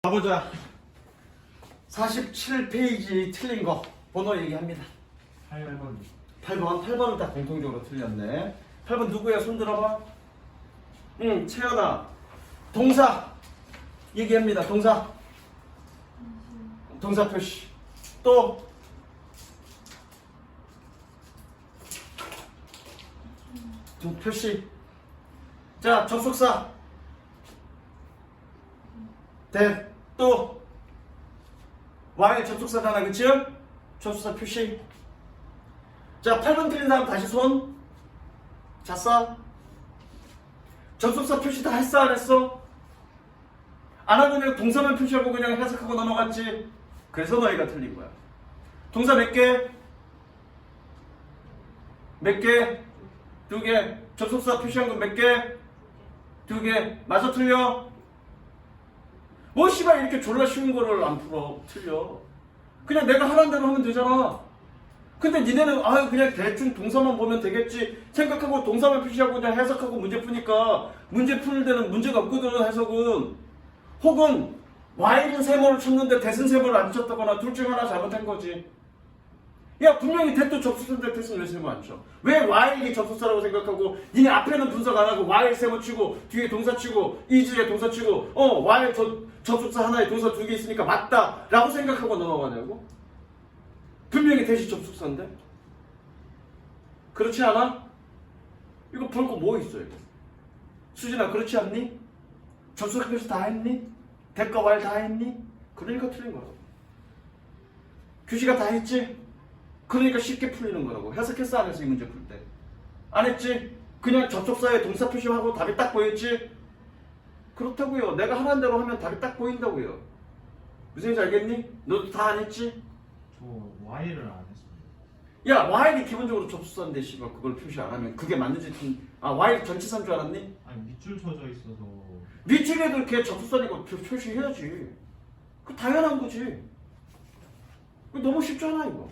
가보자. 47페이지 틀린 거 번호 얘기합니다. 8번 8번은 다 공통적으로 틀렸네. 8번 누구야? 손 들어봐. 채연아. 동사 얘기합니다. 동사 표시. 또 표시. 자, 접속사 또 Y 접속사잖아, 그치? 접속사 표시. 자, 8번 틀린 다음 다시 손. 잤어? 접속사 표시 다 했어, 안 했어? 안 하고 그냥 동사만 표시하고 그냥 해석하고 넘어갔지? 그래서 너희가 틀린 거야. 동사 몇 개? 몇 개? 2개. 접속사 표시한 건 몇 개? 2개. 맞아, 틀려? 뭐 씨발 이렇게 졸라 쉬운 거를 안 풀어. 틀려. 그냥 내가 하라는 대로 하면 되잖아. 근데 니네는 그냥 대충 동사만 보면 되겠지 생각하고 동사만 표시하고 그냥 해석하고 문제 푸니까 문제 푸는 데는 문제가 없거든. 해석은. 혹은 Y는 세모를 쳤는데 대신 세모를 안 쳤다거나 둘 중 하나 잘못한 거지. 야, 분명히 대도 접속사인데 대신 왜 세모 안 쳐? 왜 Y이 접속사라고 생각하고 니네 앞에는 분석 안 하고 Y 세모 치고 뒤에 동사 치고 이즈에 동사 치고 Y 접속사 하나에 동사 2개 있으니까 맞다 라고 생각하고 넘어가냐고? 분명히 대시 접속사인데? 그렇지 않아? 이거 볼 거 뭐 있어 이거? 수진아, 그렇지 않니? 접속사 표시 다 했니? 대가 Y 다 했니? 그러니까 틀린 거라고. 규시가 다 했지? 그러니까 쉽게 풀리는 거라고. 해석했어, 안 했어? 이 문제 풀 때 안 했지? 그냥 접속사에 동사 표시하고 답이 딱 보였지? 그렇다고요. 내가 하라는 대로 하면 답이 딱 보인다고요. 무슨 얘기인지 알겠니? 너도 다 안 했지? 저 Y를 안 했습니다. 야, Y는 기본적으로 접속사인데 씨발 그걸 표시 안 하면 그게 맞는지 Y 전치사인 줄 알았니? 아니 밑줄 쳐져 있어서 밑줄에도 걔 접속사니까 표시해야지. 그 당연한 거지. 너무 쉽잖아 이거.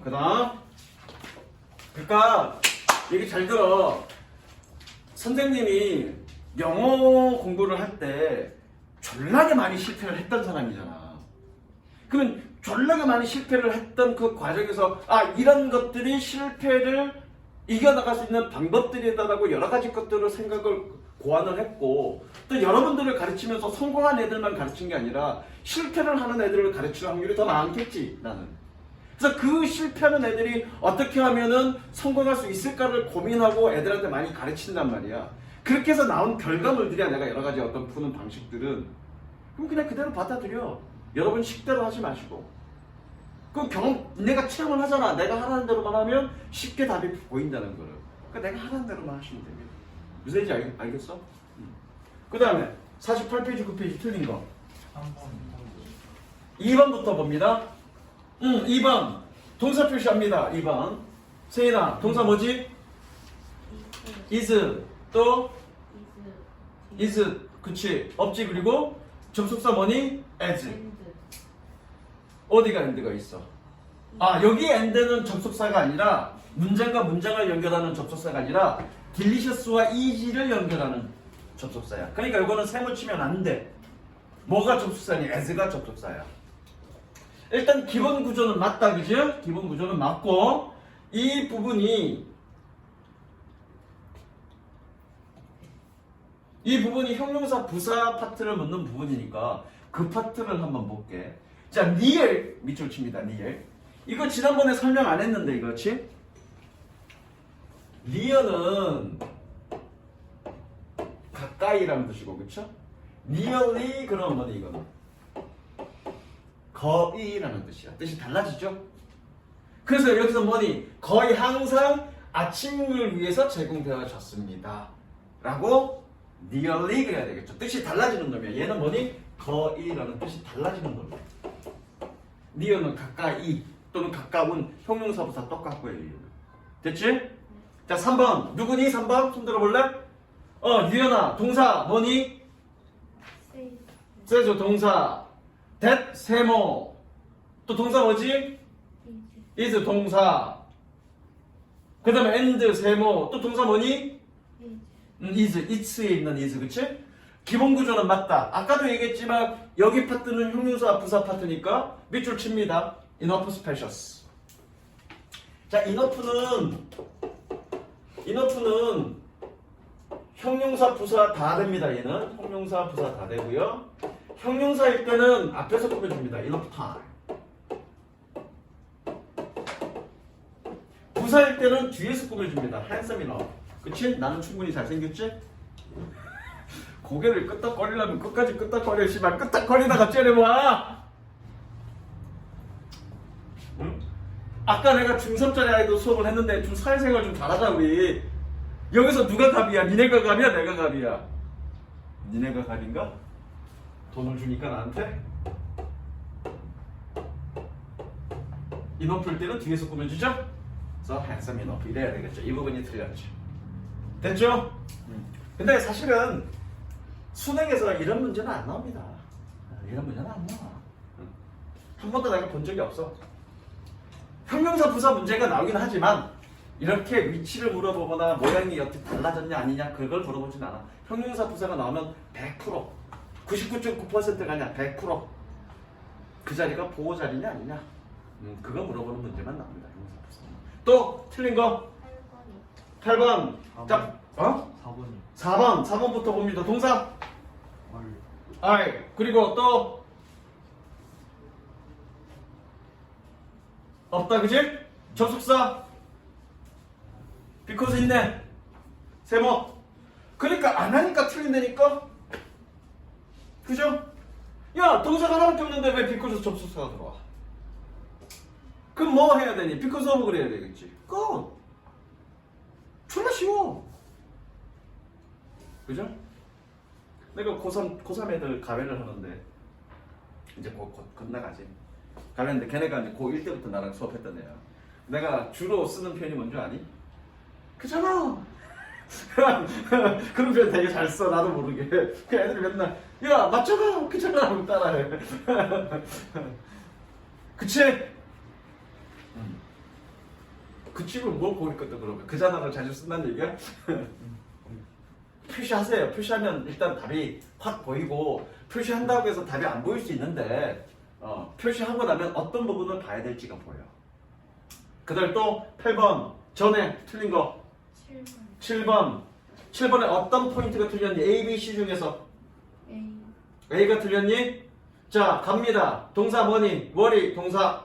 그 다음. 그러니까 얘기 잘 들어. 선생님이 영어 공부를 할 때 졸라게 많이 실패를 했던 사람이잖아. 그러면 졸라게 많이 실패를 했던 그 과정에서 이런 것들이 실패를 이겨나갈 수 있는 방법들이다라고 여러 가지 것들을 생각을 고안을 했고, 또 여러분들을 가르치면서 성공한 애들만 가르친 게 아니라 실패를 하는 애들을 가르칠 확률이 더 많겠지, 나는. 그래서 그 실패하는 애들이 어떻게 하면은 성공할 수 있을까를 고민하고 애들한테 많이 가르친단 말이야. 그렇게 해서 나온 결과물들이야. 내가 여러 가지 어떤 푸는 방식들은. 그럼 그냥 그대로 받아들여. 여러분 식대로 하지 마시고. 그럼 내가 체험을 하잖아. 내가 하라는 대로만 하면 쉽게 답이 보인다는 거를. 그러니까 내가 하라는 대로만 하시면 됩니다. 무슨 얘기인지 알겠어? 그 다음에 48페이지 9페이지 틀린 거 3번 2번부터 봅니다. 2번 동사 표시합니다. 2번 세인아, 동사 뭐지? is. 또 is. 그치, 없지. 그리고 접속사 뭐니? as. 어디가 end가 있어? 여기 end는 접속사가 아니라 문장과 문장을 연결하는 접속사가 아니라 delicious와 is를 연결하는 접속사야. 그러니까 이거는 세모 치면 안 돼. 뭐가 접속사니? as가 접속사야. 일단 기본 구조는 맞다, 그죠? 기본 구조는 맞고, 이 부분이 형용사 부사 파트를 묻는 부분이니까 그 파트를 한번 볼게. 자, near 밑줄 칩니다. near. 이거 지난번에 설명 안 했는데 이거지? near는 가까이라는 뜻이고, 그쵸? nearly 그러면 뭐니 이거는? 거의라는 뜻이야. 뜻이 달라지죠? 그래서 여기서 뭐니? 거의 항상 아침을 위해서 제공되어졌습니다. 라고 nearly 그래야 되겠죠. 뜻이 달라지는 놈이야. 얘는 뭐니? 거의라는 뜻이 달라지는 놈이야. near는 가까이 또는 가까운 형용사부터 똑같고요. 됐지? 자, 3번. 누구니? 3번. 손 들어볼래? 유연아. 동사 뭐니? says 동사. that 세모. 또 동사 뭐지? is 동사. 그 다음에 and 세모. 또 동사 뭐니? is, it's에 있는 is, 그치? 기본 구조는 맞다. 아까도 얘기했지만 여기 파트는 형용사 부사 파트니까 밑줄 칩니다. enough spacious. 자, enough는 형용사 부사 다 됩니다. 얘는 형용사 부사 다 되고요. 형용사일 때는 앞에서 꾸며줍니다. enough time. 부사일 때는 뒤에서 꾸며줍니다. handsome enough. 그치? 나는 충분히 잘생겼지? 고개를 끄덕거리려면 끝까지 끄덕거려. 씨발 끄덕거리다가 째려봐. 응? 아까 내가 중3짜리 아이도 수업을 했는데 좀 사회생활 좀 잘하자 우리. 여기서 누가 갑이야? 니네가 갑이야? 내가 갑이야? 니네가 갑인가? 돈을 주니까 나한테? 인어풀 때는 뒤에서 꾸며주죠? 그래서 handsome enough 이래야 되겠죠. 이 부분이 틀렸죠. 됐죠? 근데 사실은 수능에서 이런 문제는 안 나옵니다. 이런 문제는 안 나와. 한 번도 내가 본 적이 없어. 형용사 부사 문제가 나오긴 하지만 이렇게 위치를 물어보거나 모양이 어떻게 달라졌냐 아니냐 그걸 물어보진 않아. 형용사 부사가 나오면 100% 99.9%가 아니야 100%그 자리가 보호 자리냐 아니냐 그거 물어보는 문제만 나옵니다. 형용사 부사. 또 틀린 거 8번. 자, 4번이 4번부터 봅니다. 동사 I. 그리고 또 없다 그지? 접속사 because 있네. 세모. 그러니까 안 하니까 틀린다니까. 그죠? 야 동사가 하나밖에 없는데 왜 because 접속사가 들어와? 그럼 뭐 해야 되니? because of 그래야 되겠지. 그거 졸라 쉬워. 그죠? 내가 고3 애들 가외를 하는데 이제 곧 끝나가지. 가외인데 걔네가 이제 고1 때부터 나랑 수업했던 애야. 내가 주로 쓰는 표현이 뭔지 아니? 그잖아. 그런 표현 되게 잘 써. 나도 모르게. 그 애들이 맨날 야 맞잖아. 그잖아 하고 따라해. 그치? 그 집은 뭘 보니까 또 그러면 그잖아를 자주 쓴다는 얘기야? 표시하세요. 표시하면 일단 답이 확 보이고 표시한다고 해서 답이 안 보일 수 있는데 표시하고 나면 어떤 부분을 봐야 될지가 보여. 그다음 또 8번 전에 틀린 거 7번 7번에 어떤 포인트가 틀렸니? A, B, C 중에서 A가 틀렸니? 자 갑니다. 동사 뭐니? worry 동사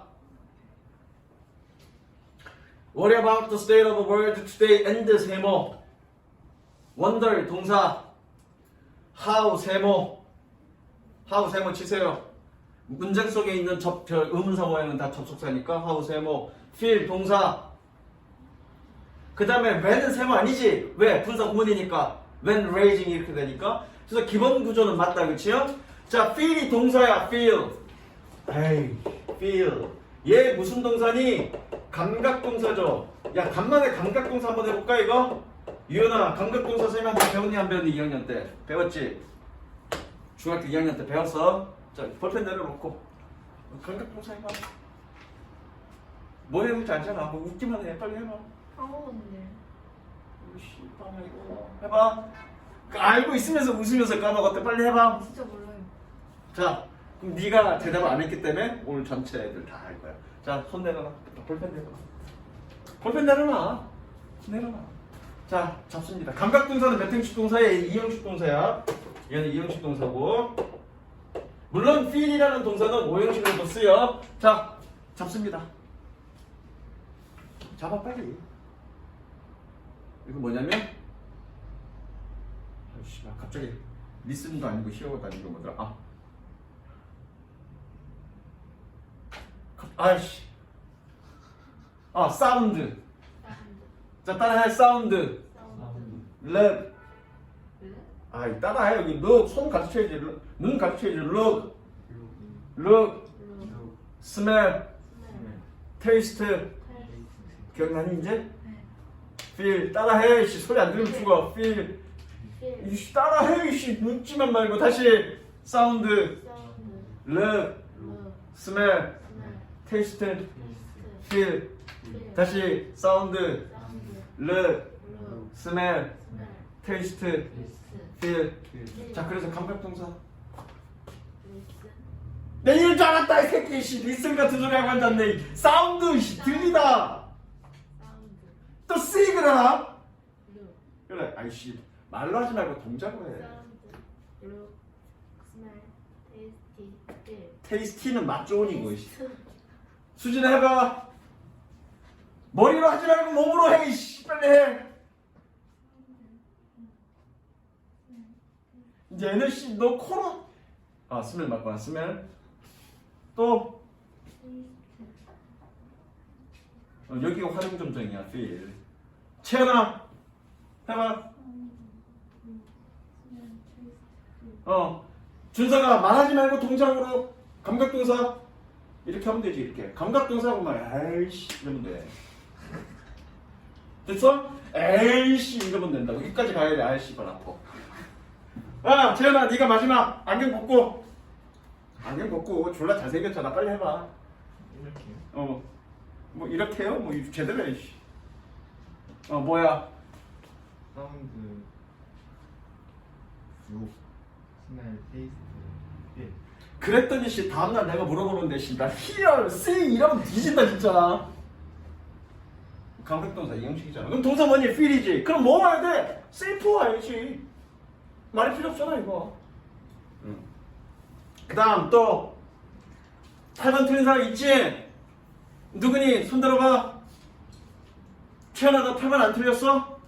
Worry about the state of the world today and 세모. wonder 동사 how 세모. how 세모 치세요. 문장 속에 있는 의문사 모양은 다 접속사니까 how 세모. feel 동사. 그 다음에 when은 세모 아니지. 왜? 분사 구문이니까 when raising 이렇게 되니까. 그래서 기본 구조는 맞다 그치요? 자 feel이 동사야. feel. 에이 feel. 얘 무슨 동사니? 감각동사죠. 야 간만에 감각동사 한번 해볼까 이거? 유연아 감각동사 선생님한테 배웠니 안 배웠니? 2학년 때 배웠지? 중학교 2학년 때 배웠어? 자 볼펜 내려놓고 감각동사 해봐. 뭐 해볼지 알잖아. 뭐 웃기만 해. 빨리 해봐. 까먹었네. 씨발 이거 해봐. 알고 있으면서 웃으면서 까먹었대. 빨리 해봐. 진짜 몰라요. 자 그럼 네가 대답을 안 했기 때문에 오늘 전체 애들 다 할 거야. 자 손 내려놔. 볼펜 내려놔. 볼펜 내려놔. 내려놔. 자 잡습니다. 감각동사는 몇 형식 동사야? 2형식 동사야. 얘는 2형식 동사고 물론 feel이라는 동사는 5형식으로도 쓰여. 자 잡습니다. 잡아 빨리. 이거 뭐냐면 아이씨 갑자기 리슨도 아니고 히어도 아니고 뭐더라. 아이씨 사운드. 자 따라해. 사운드. 랩. 아이 따라해. 여기 look 손 가르쳐야지. 눈 가르쳐야지. look. smell. taste. 기억나니 이제? feel. 따라해. 씨 소리 안 들으면 죽어. feel. 이씨 따라해. 이씨 묻지만 말고 다시 사운드. look. smell. taste. feel. 다시 사운드. look. smell. taste. feel. 필. 자, 그래서 감각동사. listen, 내 이럴 줄 알았다 이 새끼. 씨, 리슨 같은 소리 하고 앉았네. 사운드 씨, 들리다. sound, 또 see 그러나? look, 그래. 아이씨 말로 하지 말고 동작으로 해. sound, look, smell, tasty, feel. 테이스티는 맛 좋은 이거. 씨. 수진아 해봐. 머리로 하지 말고 몸으로 해. 이씨, 빨리 해. 이제 얘는 씨, 너 코로 스멜 맞구나. 스멜. 또 여기가 활용점정이야. feel. 채연아 해봐. 준서가 말하지 말고 동작으로 감각동사 이렇게 하면 되지. 이렇게 감각동사하고 막 에이씨 이러면 돼. 됐어? 에이씨 이러면 된다고. 여기까지 가야 돼. 아이씨 발 아파. 재현아 네가 마지막 안경 벗고. 안경 벗고 졸라 잘생겼잖아. 빨리 해봐. 이렇게요? 뭐 이렇게요? 뭐 제대로 해. 씨. 뭐야? 사운드, 룩, 스멜, 테이스트, 필. 그랬더니 씨 다음날 내가 물어보는데 씨 나 히얼 see 이러면 뒤진다 진짜. 감각동사 이형식이잖아. 그럼 동사 뭐니? feel이지. 그럼 뭐 와야 돼? say for 와야지. 말이 필요 없잖아 이거. 그 다음 또 8번 틀린 사람 있지? 누구니? 손 들어봐. 채연아 너 8번 안 틀렸어?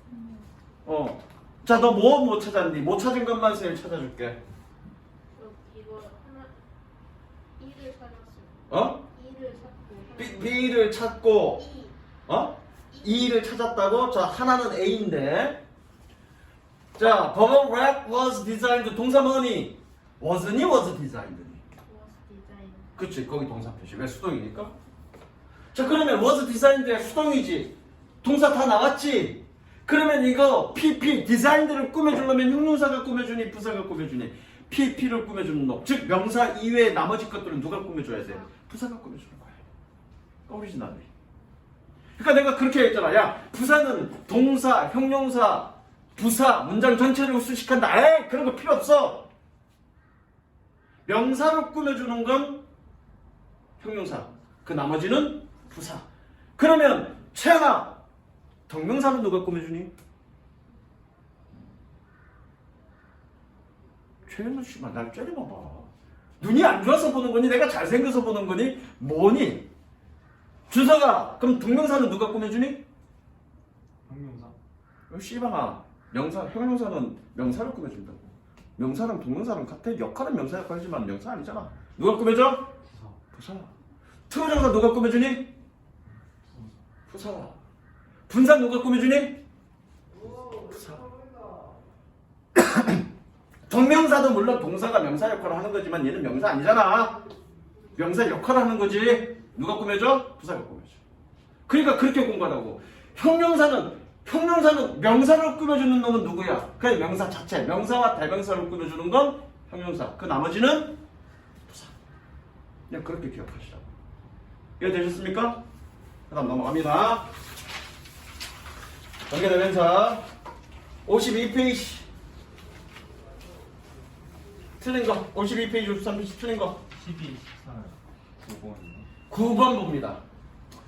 자 너 뭐 못 찾았니? 못 찾은 것만 선생님 찾아줄게. 이거 하나, 이를 찾았어요. 이를 찾고. B를 찾고 이. E를 찾았다고? 자 하나는 A인데 자 bubble wrap was designed 동사 뭐니? was니? was designed니? was designed. 그치 거기 동사 표시 왜 수동이니까? 자 그러면 was designed의 수동이지 동사 다 나왔지? 그러면 이거 PP designed를 꾸며주려면 형용사가 꾸며주니 부사가 꾸며주니 PP를 꾸며주는 놈 즉 명사 이외의 나머지 것들은 누가 꾸며줘야 돼? 부사가 꾸며주는 거야. 오리지널리. 그러니까 내가 그렇게 했잖아. 야 부사는 동사, 형용사, 부사, 문장 전체를 수식한다. 에이 그런 거 필요 없어. 명사로 꾸며주는 건 형용사, 그 나머지는 부사. 그러면 채연아 동명사는 누가 꾸며주니? 최현우 씨만 날 째려봐봐. 눈이 안 좋아서 보는 거니? 내가 잘생겨서 보는 거니? 뭐니? 준서가 그럼 동명사는 누가 꾸며주니? 형용사. 씨방아 명사, 형용사는 명사를 꾸며준다고. 명사랑 동명사랑 같아. 역할은 명사 역할이지만 명사 아니잖아. 누가 꾸며줘? 부사. 부사. 투부정사 누가 꾸며주니? 부사. 부사. 분사 누가 꾸며주니? 부사. 동명사도 물론 동사가 명사 역할을 하는 거지만 얘는 명사 아니잖아. 명사 역할을 하는 거지. 누가 꾸며줘? 부사가 꾸며줘. 그러니까 그렇게 공부하라고. 형용사는 명사를 꾸며주는 놈은 누구야? 그냥 명사 자체. 명사와 대명사를 꾸며주는 건 형용사. 그 나머지는 부사. 그냥 그렇게 기억하시라고. 이해되셨습니까? 그 다음 넘어갑니다. 연계대명사 52페이지 틀린 거 52페이지 53페이지 틀린 거 12, 14, 9번. 9번 봅니다.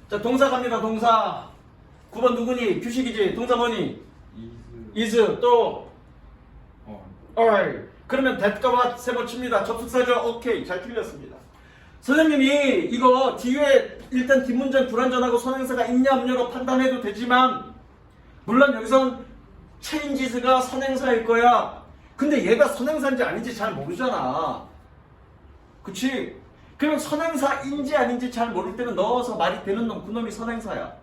자 동사 갑니다. 동사 9번 누구니? 규식이지. 동사 뭐니? is 또 alright. 그러면 that과 what 세 번 칩니다. 접속사죠? 오케이 잘 틀렸습니다. 선생님이 이거 뒤에 일단 뒷문장 불완전하고 선행사가 있냐 없냐로 판단해도 되지만 물론 여기선 changes가 선행사일 거야. 근데 얘가 선행사인지 아닌지 잘 모르잖아. 그치? 그럼 선행사인지 아닌지 잘 모를 때는 넣어서 말이 되는 놈, 그놈이 선행사야.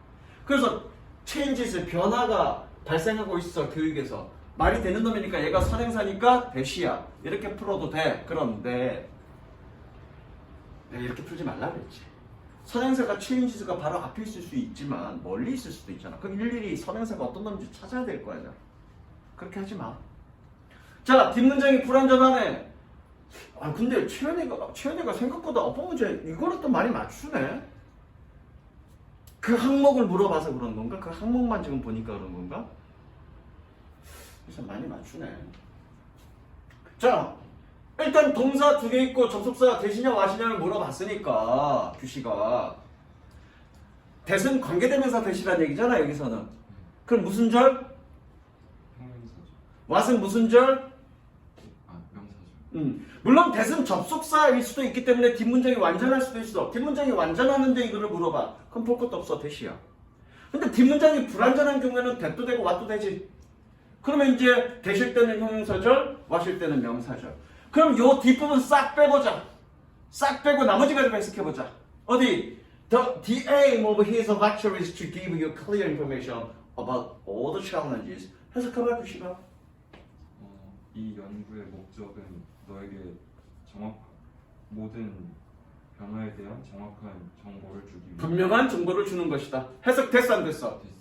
그래서 changes, 변화가 발생하고 있어, 교육에서. 말이 되는 놈이니까 얘가 선행사니까 대시야. 이렇게 풀어도 돼. 그런데 내가 이렇게 풀지 말라 그랬지. 선행사가 changes가 바로 앞에 있을 수 있지만 멀리 있을 수도 있잖아. 그럼 일일이 선행사가 어떤 놈인지 찾아야 될 거 아니야. 그렇게 하지 마. 자, 뒷문장이 불완전하네. 근데 최연이가 생각보다 어법 문제 이거는 또 많이 맞추네. 그 항목을 물어봐서 그런 건가? 그 항목만 지금 보니까 그런 건가? 그래서 많이 맞추네. 자, 일단 동사 두 개 있고 접속사 대시냐 와시냐를 물어봤으니까 규씨가 대은 관계대명사 대시라는 얘기잖아 여기서는. 그럼 무슨 절? 형용사죠. what은 무슨 절? 아, 명사죠. 물론 대은 접속사일 수도 있기 때문에 뒷문장이 완전할 수도 있어. 뒷문장이 완전하는데 이거를 물어봐. 그럼 볼 것도 없어 대시야. 근데 뒷문장이 불완전한 경우에는 that도 되고 what도 되지. 그러면 이제 되실 때는 형용사절, 와실 때는 명사절. 그럼 요 뒷부분 싹 빼보자. 싹 빼고 나머지 가지고 해석해보자. 어디? The aim of his lecture is to give you clear information about all the challenges. 해석해봐 규씨가. 이 연구의 목적은 너에게 모든 변화에 대한 정확한 정보를 주기 위해 분명한 정보를 주는 것이다. 해석 됐어 안 됐어? 됐어요.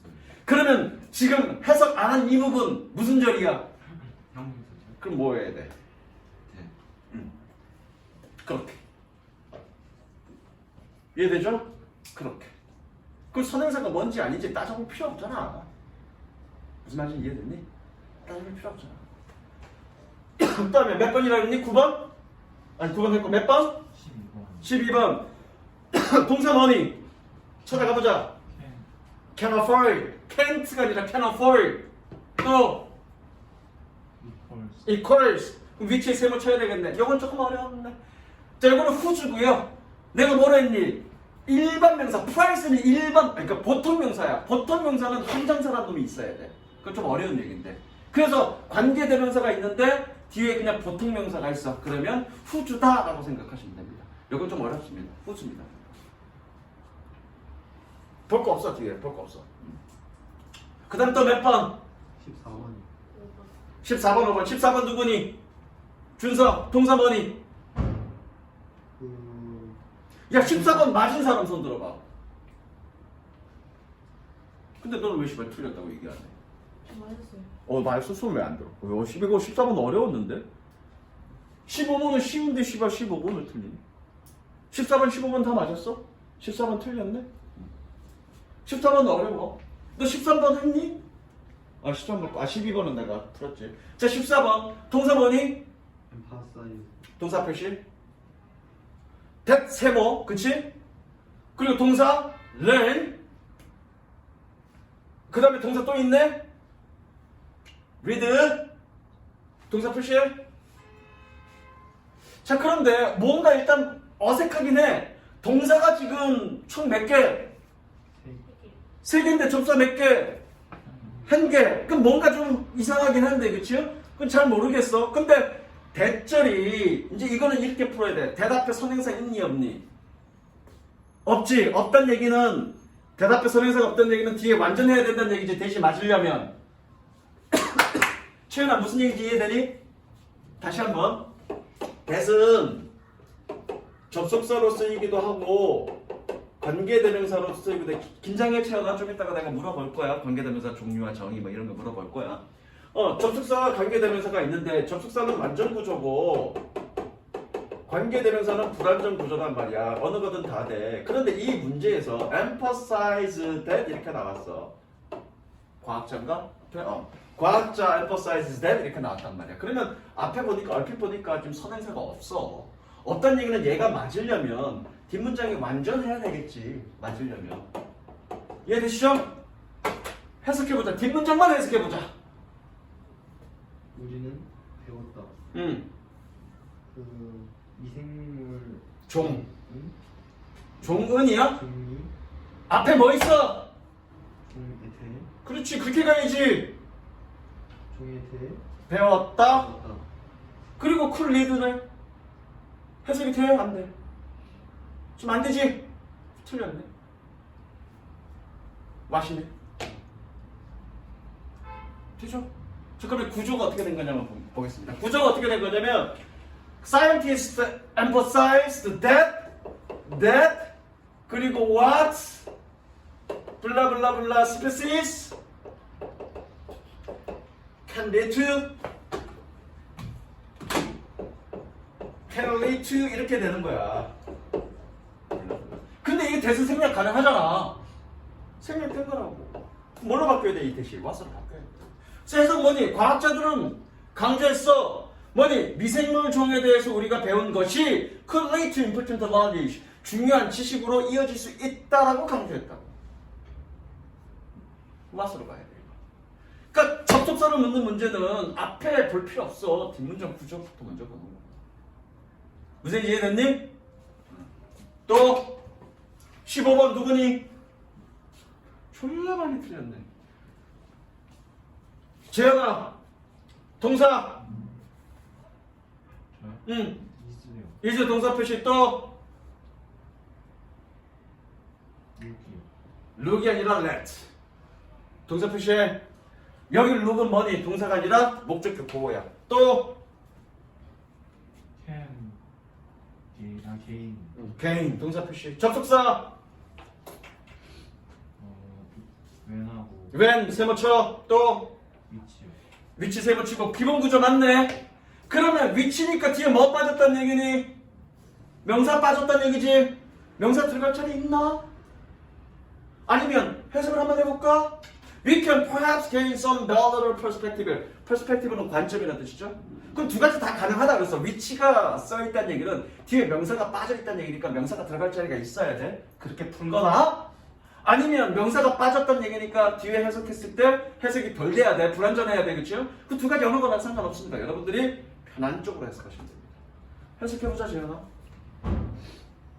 그러면 지금 해석 안 한 이 부분 무슨 절이야? 형용사죠. 그럼 뭐 해야 돼? 네. 그렇게. 이해되죠? 그렇게. 그 선행사가 뭔지 아닌지 따져볼 필요 없잖아. 무슨 말인지 이해됐니? 따져볼 필요 없잖아. 그 다음에 몇 번이라고 했니? 9번? 아니 9번 했고 몇 번? 12번. 12번. 동사 뭐니? 찾아가보자. can Can afford. Can't가 아니라 can afford. 또 equals equals. 그럼 위치에 세모 쳐야 되겠네. 이건 조금 어려웠네. 자, 이거는 후주고요. 내가 뭐라 했니? 일반 명사. price는 일반, 그러니까 보통 명사야. 보통 명사는 한정사라는 놈이 있어야 돼. 그건 좀 어려운 얘기인데. 그래서 관계대명사가 있는데 뒤에 그냥 보통 명사가 있어. 그러면 후주다라고 생각하시면 됩니다. 이건 좀 어렵습니다. 후주입니다. 볼 거 없어 뒤에. 볼 거 없어. 그 다음 또 몇 번? 14번이 14번 5번. 14번 누구니? 준서. 동사 뭐니? 야 14번 맞은 사람 손 들어봐. 근데 너는 왜 씨발 틀렸다고 얘기하네? 맞았어요. 말수 손 왜 안 들어? 12번 14번 어려웠는데? 15번은 쉬운데 씨발 15번을 틀리니? 14번 15번 다 맞았어? 14번 틀렸네? 14번 어려워. 너 13번 했니? 13번, 12번은 내가 풀었지. 자, 14번. 동사 뭐니? emphasize 동사 표시. that 세모, 그치? 그리고 동사 learn. 그 다음에 동사 또 있네? read. 동사 표시. 자, 그런데 뭔가 일단 어색하긴 해. 동사가 지금 총 몇 개? 3개인데 접사 몇 개? 1개. 그럼 뭔가 좀 이상하긴 한데, 그치? 그건 잘 모르겠어. 근데 대절이 이제 이거는 이렇게 풀어야 돼. 대답에 선행사 있니 없니? 없지. 없단 얘기는 대답에 선행사가 없다는 얘기는 뒤에 완전해야 된다는 얘기지. 대신 맞으려면. 최연아 무슨 얘기인지 이해되니? 다시 한번. 대은 접속사로 쓰이기도 하고 관계대명사로 쓰이기도 해. 긴장해 채연아. 좀 이따가 내가 물어볼 거야. 관계대명사 종류와 정의 뭐 이런 거 물어볼 거야. 접속사와 관계대명사가 있는데 접속사는 완전 구조고 관계대명사는 불완전 구조란 말이야. 어느 거든 다 돼. 그런데 이 문제에서 emphasize that 이렇게 나왔어. 과학자인가? 과학자 emphasizes that 이렇게 나왔단 말이야. 그러면 앞에 보니까 얼핏 보니까 좀 선행사가 없어. 없다는 얘기는 얘가 맞으려면 뒷문장이 완전해야 되겠지. 맞으려면. 이해되시죠? 해석해보자. 뒷문장만 해석해보자. 우리는 배웠다. 그 미생물 종. 응? 종은이야? 종이 앞에 뭐 있어? 종의 대 그렇지. 그렇게 가야지. 종의 대 배웠다. 배웠다. 그리고 쿨 리드네. 해석이 돼? 안 돼? 좀 안 되지? 틀렸네. 와시네. 되죠? 자, 그러면 구조가 어떻게 된 거냐면 보겠습니다. 구조가 어떻게 된 거냐면 Scientists emphasized that 그리고 what 블라블라블라 species can lead to 이렇게 되는 거야. 근데 이게 대수 생략 가능하잖아. 생략된 거라고. 뭘로 바뀌어야 돼? 이 대시 what으로 바뀌어야 돼. 그래서 뭐니? 과학자들은 강조했어. 뭐니? 미생물 종에 대해서 우리가 배운 것이 could lead to important knowledge. 중요한 지식으로 이어질 수 있다라고 강조했다고. 맛으로 가야 돼요. 그러니까 접속사를 묻는 문제는 앞에 볼 필요 없어. 뒷문장 구조부터 먼저 보는 거야. 무슨 이해됐니? 또 15번 누구니? 졸라 많이 틀렸네. 재현아, 동사. 저요? 응. 있으요. 이제 동사 표시 또 여기요. 룩이 아니라 let. 동사 표시해. 여기 룩은 뭐니? 동사가 아니라 목적격 보호야. 또 can 개인 개인 동사 표시. 접속사 when하고 when 세모쳐. 또 위치요. 위치 세모치고 기본 구조 맞네. 그러면 위치니까 뒤에 뭐 빠졌다는 얘기니? 명사 빠졌다는 얘기지. 명사 들어갈 자리 있나? 아니면 해석을 한번 해볼까? We can perhaps gain some better perspective. perspective는 관점이라는 뜻이죠. 그럼 두 가지 다 가능하다 그랬어. 위치가 써있다는 얘기는 뒤에 명사가 빠져있다는 얘기니까 명사가 들어갈 자리가 있어야 돼. 그렇게 풀거나 아니면 명사가 빠졌다는 얘기니까 뒤에 해석했을 때 해석이 덜 돼야 돼. 불완전해야 돼. 그렇죠? 그 두 가지 어느 거나 상관없습니다. 여러분들이 편한 쪽으로 해석하시면 됩니다. 해석해보자 재현아.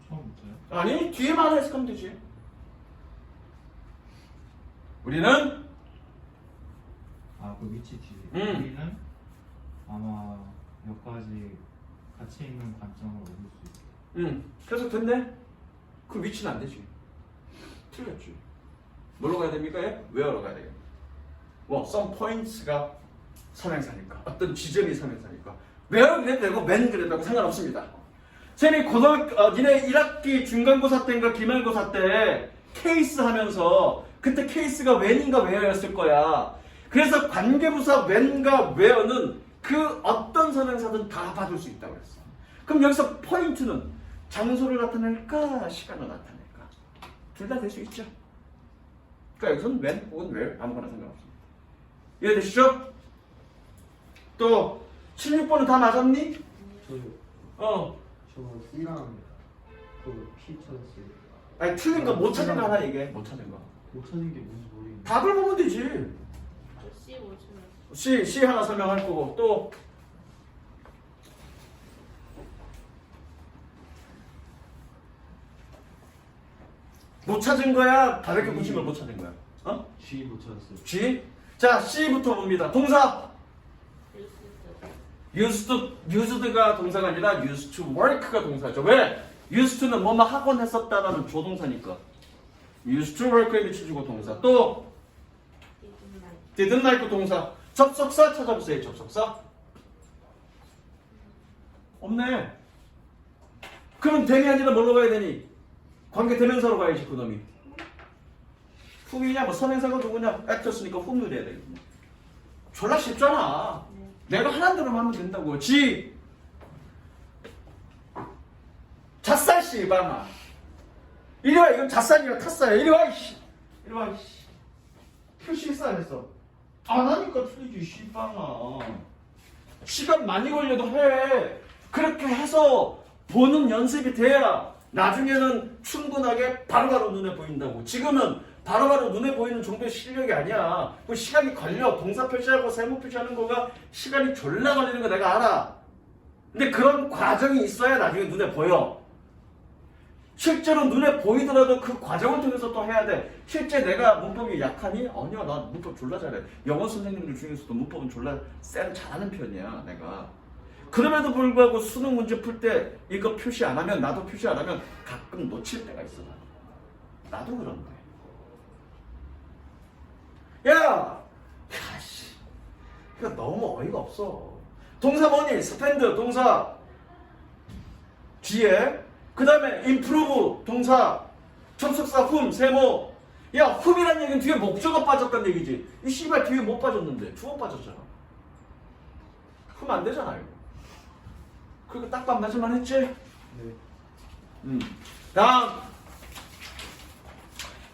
처음부터요? 아니 뒤에만 해석하면 되지. 우리는 그 위치 뒤에 우리는 아마 몇 가지 가치 있는 관점을 얻을 수 있어요. 해석 됐네? 그 위치는 안 되지. 틀렸지. 뭘로 가야 됩니까? 얘? where로 가야 돼요. 뭐 some points가 선행사니까 어떤 지점이 선행사니까 where 그래도 되고 when 그래도 되고 상관없습니다. 쌤이 니네 1학기 중간고사 때인가 기말고사 때 케이스 하면서 그때 케이스가 when인가 where였을 거야. 그래서 관계부사 when과 where는 그 어떤 선행사든 다 받을 수 있다고 했어. 그럼 여기서 포인트는 장소를 나타낼까 시간을 나타낼까 둘 다 될 수 있죠. 그러니까 여기서는 when 혹은 where 아무거나 상관없습니다. 이해되시죠? 또 16번은 다 맞았니? 저 C랑 P 찾았어요. 아니 틀린 거 못 찾은 거 하나 얘기해. 못 찾은 거. 못 찾은 게 뭔지 모르겠는데. 답을 보면 되지. 저 C 못 찾았어. C 하나 설명할 거고 또 못 찾은 거야? 다르게 보시면 못 찾은 거야? 어? G 못 찾았어요. G? 자 C부터 봅니다. 동사 used가 동사가 아니라 used to work가 동사죠. 왜? used to는 뭐뭐 하곤 했었다라는 조동사니까 used to work에 미쳐주고 동사 또 didn't like 동사 접속사 찾아보세요. 접속사 없네. 그럼 됨이 아니라 뭘로 가야 되니? 관계 대명사로 가야지 그놈이. whom이냐 뭐 선행사가 누구냐 actor스니까 whom을 해야 되겠네. 졸라 쉽잖아. 내가 하는 대로 하면 된다고. G 잣살씨 이봐마. 이리 와. 이건 잣살이야 탔어요. 이리 와 이씨. 이리 와 이씨. 표시했어 안 했어? 안 하니까 틀리지 씨발아. 시간 많이 걸려도 해. 그렇게 해서 보는 연습이 돼야 나중에는 충분하게 바로바로 눈에 보인다고. 지금은 바로바로 눈에 보이는 정도의 실력이 아니야. 그 시간이 걸려. 동사 표시하고 세모 표시하는 거가 시간이 졸라 걸리는 거 내가 알아. 근데 그런 과정이 있어야 나중에 눈에 보여. 실제로 눈에 보이더라도 그 과정을 통해서 또 해야 돼. 실제 내가 문법이 약하니? 아니야, 나 문법 졸라 잘해. 영어 선생님들 중에서도 문법은 졸라 잘하는 편이야, 내가. 그럼에도 불구하고 수능 문제 풀 때 이거 표시 안 하면, 나도 표시 안 하면 가끔 놓칠 때가 있어. 나도 그런데. 씨. 이거 너무 어이가 없어. 동사 뭐니? 스펜드, 동사. 뒤에. 그 다음에 improve 동사 접속사 whom 세모. 야 whom이란 얘기는 뒤에 목적어 빠졌단 얘기지. 이 씨발 뒤에 못 빠졌는데 주어 빠졌잖아. whom 안 되잖아 이거. 그리고 딱 만나질만 했지? 네. 다음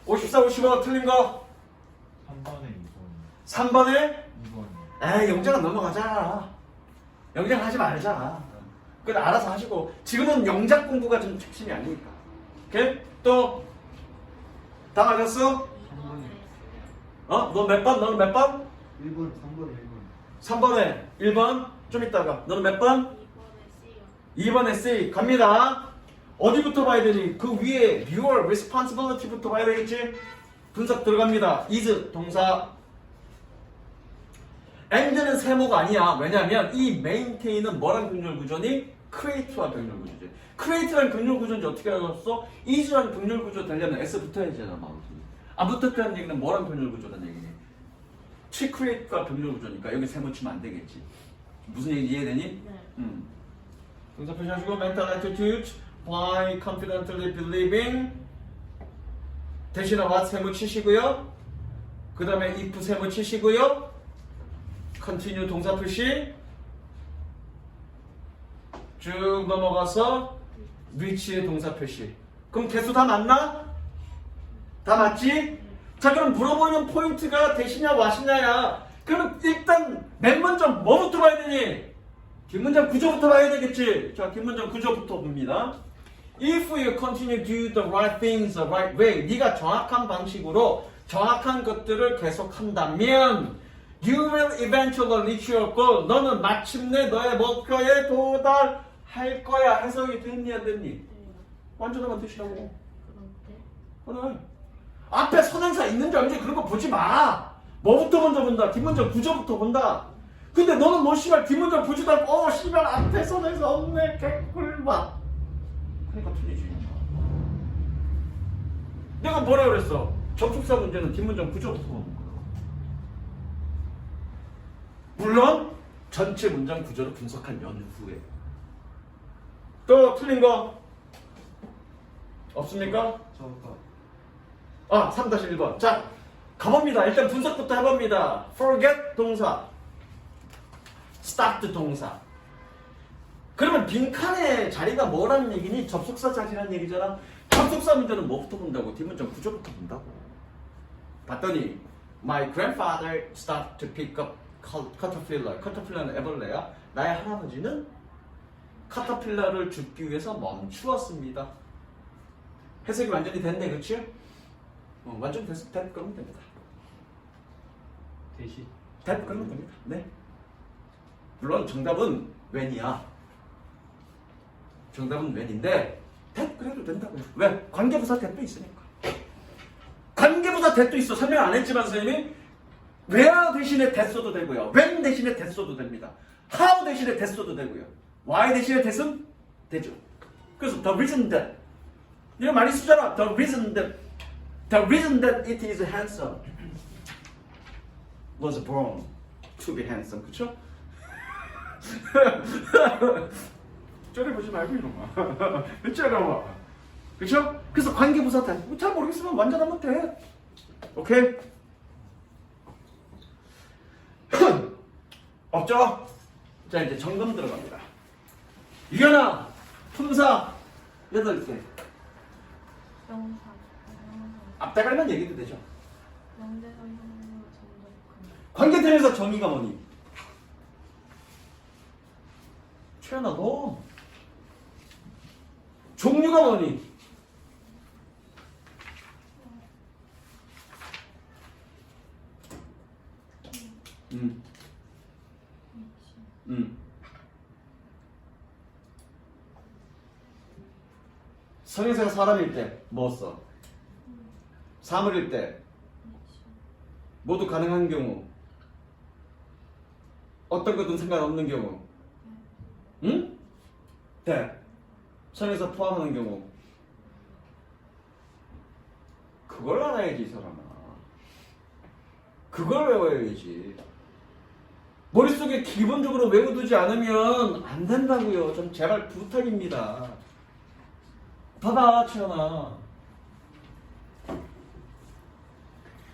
54, 55 틀린 거 3번에 2번 3번에 2번 에이 영장은 넘어가자. 영장 하지 말자. 그건 알아서 하시고 지금은 영작 공부가 좀 핵심이 아니니까. 오케이? 또 다 맞았어? 2번에 어? 너 몇 번? 너는 몇 번? 1번, 3번, 1번. 3번에 1번 좀 이따가 너는 몇 번? 2번에 C요. 2번에 C 갑니다. 어디부터 봐야 되니? 그 위에 your responsibility부터 봐야 되겠지? 분석 들어갑니다. is 동사 and는 세모가 아니야. 왜냐하면 이 maintain은 뭐랑 병렬 구조니? create와 병렬 구조지. create랑 병렬 구조인지 어떻게 알았어? is랑 병렬 구조 되려면 s 붙어야 되잖아. 안 붙었다는 얘기는 뭐랑 병렬 구조라는 얘기니? create과 병렬 구조니까 여기 세모 치면 안 되겠지. 무슨 얘기 이해되니? 네. 동사 표시하시고 mental attitude by confidently believing 대신에 what 세모 치시고요. 그 다음에 if 세모 치시고요. continue 동사 표시 쭉 넘어가서 reach의 동사 표시. 그럼 개수 다 맞나? 다 맞지? 자 그럼 물어보는 포인트가 대시냐 what이냐야. 그러면 일단 맨 먼저 뭐부터 봐야 되니? 뒷문장 구조부터 봐야 되겠지. 자 뒷문장 구조부터 봅니다. If you continue to do the right things the right way, 네가 정확한 방식으로 정확한 것들을 계속한다면 you will eventually reach your goal. 너는 마침내 너의 목표에 도달할 거야. 해석이 됐니 안 됐니? 네. 완전한 뜻이라고. 그런데 그래. 앞에 선행사 있는지 없는지 그런 거 보지 마. 뭐부터 먼저 본다? 뒷문장 구조부터 본다. 근데 너는 뭐 씨발 뒷문장 보지도 않고 씨발 앞에 선행사 없네 개꿀맛. 그러니까 틀리지. 내가 뭐라 그랬어? 접속사 문제는 뒷문장 구조부터 보는 거야. 물론 전체 문장 구조를 분석한 연후에. 또 틀린 거 없습니까? 정확하. 3-1번. 자, 가봅니다. 일단 분석부터 해봅니다. forget 동사, start 동사. 그러면 빈칸의 자리가 뭐라는 얘기니? 접속사 자리라는 얘기잖아. 접속사 문제는 뭐부터 본다고? 뒷문장 구조부터 본다고. 봤더니 My grandfather started to pick up caterpillar. caterpillar는 애벌레야. 나의 할아버지는 카타필라를 줍기 위해서 멈추었습니다. 해석이 완전히 됐네, 그렇지? 완전 됐 그러면 됩니다. 대시. 됐 그러면 됩니다. 네. 물론 정답은 when이야. 정답은 when인데 됐 그래도 된다고요. 왜? 관계부사 that도 있으니까. 관계부사 that도 있어. 설명 안 했지만 선생님이 where 대신에 that 써도 되고요. when 대신에 that 써도 됩니다. how 대신에 that 써도 되고요. why 대신에 that은 되죠. 그래서 the reason that 이거 많이 쓰잖아. The reason that it is handsome was born to be handsome. 그쵸? 쩔어보지 말고 이놈아. 쩔어봐. 그쵸? 그래서 관계부사 잘 모르겠으면 완전하면 돼. 오케이? 없죠? 자 이제 점검 들어갑니다. 유연아 품사 8개. 명사. 앞에 갈면 얘기도 되죠. 명대사 형용사 전적한. 관계tem에서 정의가 뭐니? 최연아 너 종류가 뭐니? 성인세가 사람일 때 뭐 써? 사물일 때 모두 가능한 경우 어떤 것든 상관없는 경우 응? 네. 성에서 포함하는 경우 그걸 알아야지 이 사람아. 그걸 외워야지. 머릿속에 기본적으로 외워두지 않으면 안 된다고요. 좀 제발 부탁입니다. 봐봐 채연아.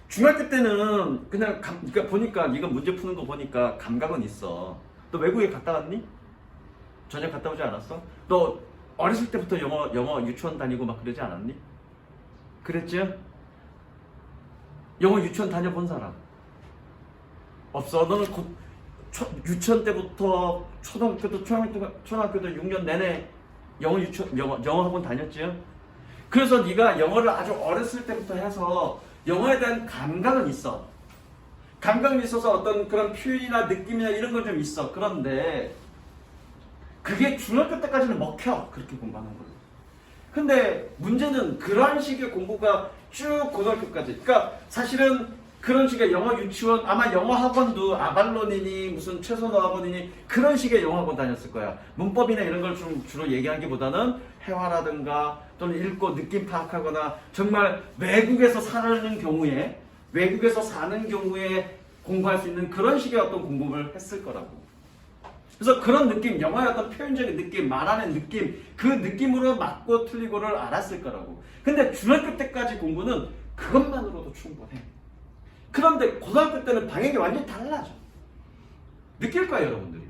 중학교 때는 그냥 그러니까 보니까 네가 문제 푸는 거 보니까 감각은 있어. 너 외국에 갔다 왔니? 전혀 갔다 오지 않았어? 너 어렸을 때부터 영어 유치원 다니고 막 그러지 않았니? 그랬지? 영어 유치원 다녀본 사람 없어. 너는 유치원 때부터 초등학교도 6년 내내 영어 학원 다녔지요. 그래서 네가 영어를 아주 어렸을 때부터 해서 영어에 대한 감각은 있어. 감각이 있어서 어떤 그런 표현이나 느낌이나 이런 건 좀 있어. 그런데 그게 중학교 때까지는 먹혀. 그렇게 공부하는 걸로. 근데 문제는 그러한 식의 공부가 쭉 고등학교까지. 그러니까 사실은 그런 식의 영어 유치원, 아마 영어 학원도 아발론이니 무슨 최선호 학원이니 그런 식의 영어 학원 다녔을 거야. 문법이나 이런 걸 좀 주로 얘기하기보다는 회화라든가 또는 읽고 느낌 파악하거나 정말 외국에서 사는 경우에 공부할 수 있는 그런 식의 어떤 공부를 했을 거라고. 그래서 그런 느낌, 영어의 어떤 표현적인 느낌, 말하는 느낌, 그 느낌으로 맞고 틀리고를 알았을 거라고. 근데 중학교 때까지 공부는 그것만으로도 충분해. 그런데 고등학교 때는 방향이 완전히 달라져. 느낄 거예요, 여러분들이.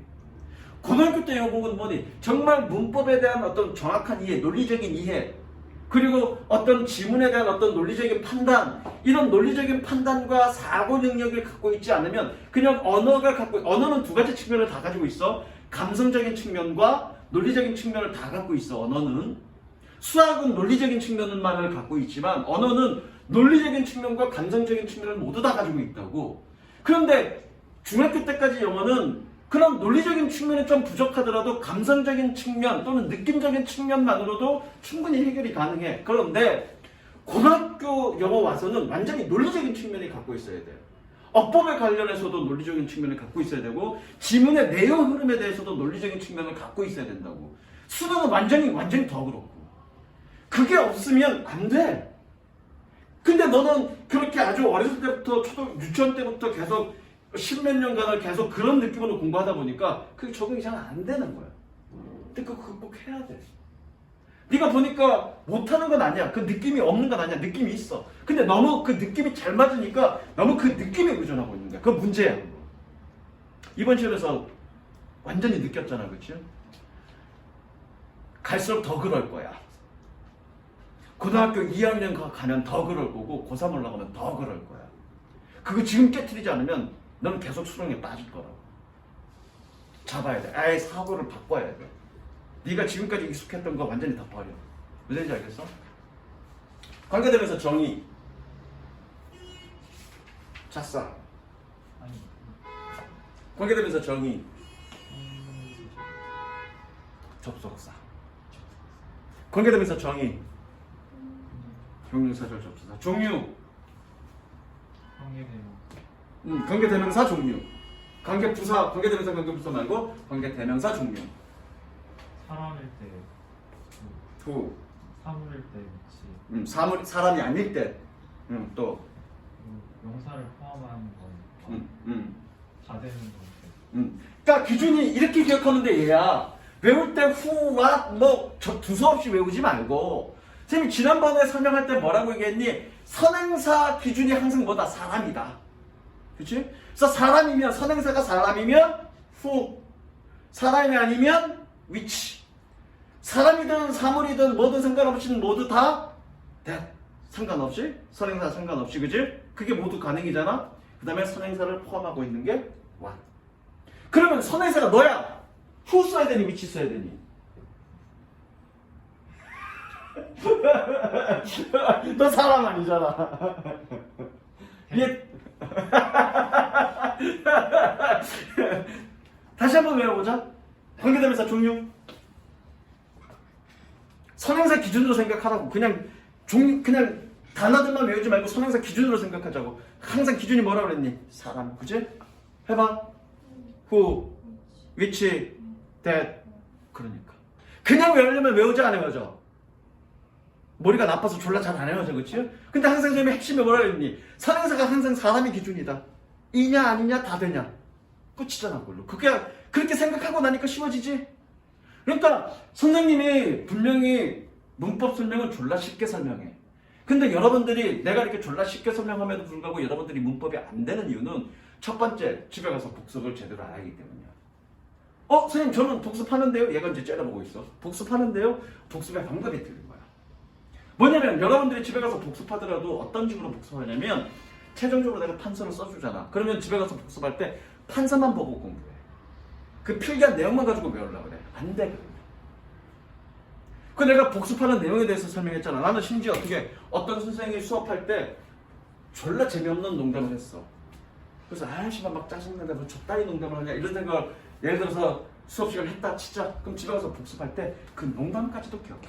고등학교 때 영어공부는 뭐니? 정말 문법에 대한 어떤 정확한 이해, 논리적인 이해, 그리고 어떤 지문에 대한 어떤 논리적인 판단, 이런 논리적인 판단과 사고 능력을 갖고 있지 않으면 그냥 언어는 두 가지 측면을 다 가지고 있어. 감성적인 측면과 논리적인 측면을 다 갖고 있어. 언어는. 수학은 논리적인 측면만을 갖고 있지만 언어는 논리적인 측면과 감성적인 측면을 모두 다 가지고 있다고. 그런데 중학교 때까지 영어는 그런 논리적인 측면이 좀 부족하더라도 감성적인 측면 또는 느낌적인 측면만으로도 충분히 해결이 가능해. 그런데 고등학교 영어 와서는 완전히 논리적인 측면이 갖고 있어야 돼요. 어법에 관련해서도 논리적인 측면을 갖고 있어야 되고 지문의 내용 흐름에 대해서도 논리적인 측면을 갖고 있어야 된다고. 수능은 완전히 더 그렇고. 그게 없으면 안 돼. 근데 너는 그렇게 아주 어렸을 때부터 유치원 때부터 계속 십몇 년간을 계속 그런 느낌으로 공부하다 보니까 그게 적응이 잘 안 되는 거야. 근데 그거 극복해야 돼. 네가 보니까 못하는 건 아니야. 그 느낌이 없는 건 아니야. 느낌이 있어. 근데 너무 그 느낌이 잘 맞으니까 너무 그 느낌에 의존하고 있는 거야. 그건 문제야. 이번 시험에서 완전히 느꼈잖아. 그치? 갈수록 더 그럴 거야. 고등학교 2학년 가면 더 그럴 거고 고3 올라가면 더 그럴 거야. 그거 지금 깨트리지 않으면 너는 계속 수능에 빠질 거라고. 잡아야 돼. 아예 사고를 바꿔야 돼. 네가 지금까지 익숙했던 거 완전히 다 버려. 무슨 얘기인지 알겠어? 관계되면서 정의. 잤어. 관계되면서 정의. 접속사. 관계되면서 정의. 형용사절 접속사. 종류. 관계대명사 종류. 관계부사, 관계대명사 관계부사 말고 관계대명사 종류. 사람일 때 후. 사물일 때 위치. 사람이 아닐 때. 또. 명사를 포함하는 건. 다 되는 거. 그러니까 기준이 이렇게 기억하면 돼 얘야. 외울 때 후와 뭐 두서없이 외우지 말고. 선생님이 지난번에 설명할 때 뭐라고 얘기했니? 선행사 기준이 항상 뭐다? 사람이다. 그치? 그래서 사람이면, 선행사가 사람이면 후, 사람이 아니면 위치. 사람이든 사물이든 뭐든 상관없이 모두 다 that. 상관없이, 선행사 상관없이, 그치? 그게 모두 가능이잖아? 그 다음에 선행사를 포함하고 있는 게 what. 그러면 선행사가 너야. 후 써야 되니, 위치 써야 되니? 너 사람 아니잖아. 얘 다시 한번 외워보자. 관계대명사 종류. 선행사 기준으로 생각하라고. 그냥 단어들만 외우지 말고 선행사 기준으로 생각하자고. 항상 기준이 뭐라 그랬니? 사람, 그치? 해봐. who, which, that. 그러니까 그냥 외우려면 외우지 안 외워져. 머리가 나빠서 졸라 잘 안 외워져, 그치? 근데 항상 선생님이 핵심이 뭐라 그랬니? 선행사가 항상 사람의 기준이다. 이냐 아니냐 다 되냐. 끝이잖아, 그걸로. 그렇게 생각하고 나니까 쉬워지지? 그러니까 선생님이 분명히 문법 설명은 졸라 쉽게 설명해. 근데 여러분들이 내가 이렇게 졸라 쉽게 설명함에도 불구하고 여러분들이 문법이 안 되는 이유는 첫 번째, 집에 가서 복습을 제대로 안 하기 때문이야. 선생님 저는 복습하는데요? 얘가 이제 째려보고 있어. 복습하는데요? 복습의 방법이 틀린 거야. 뭐냐면 여러분들이 집에 가서 복습하더라도 어떤 식으로 복습하냐면 최종적으로 내가 판서를 써주잖아. 그러면 집에 가서 복습할 때 판서만 보고 공부해. 그 필기한 내용만 가지고 외우려고 그래. 안 돼. 그 내가 복습하는 내용에 대해서 설명했잖아. 나는 심지어 어떻게 어떤 선생님이 수업할 때 졸라 재미없는 농담을 했어. 그래서 씨발 막 짜증나다 뭐 저따위 농담을 하냐 이런 생각을 예를 들어서 수업 시간 했다 치자. 그럼 집에 가서 복습할 때 그 농담까지도 기억해.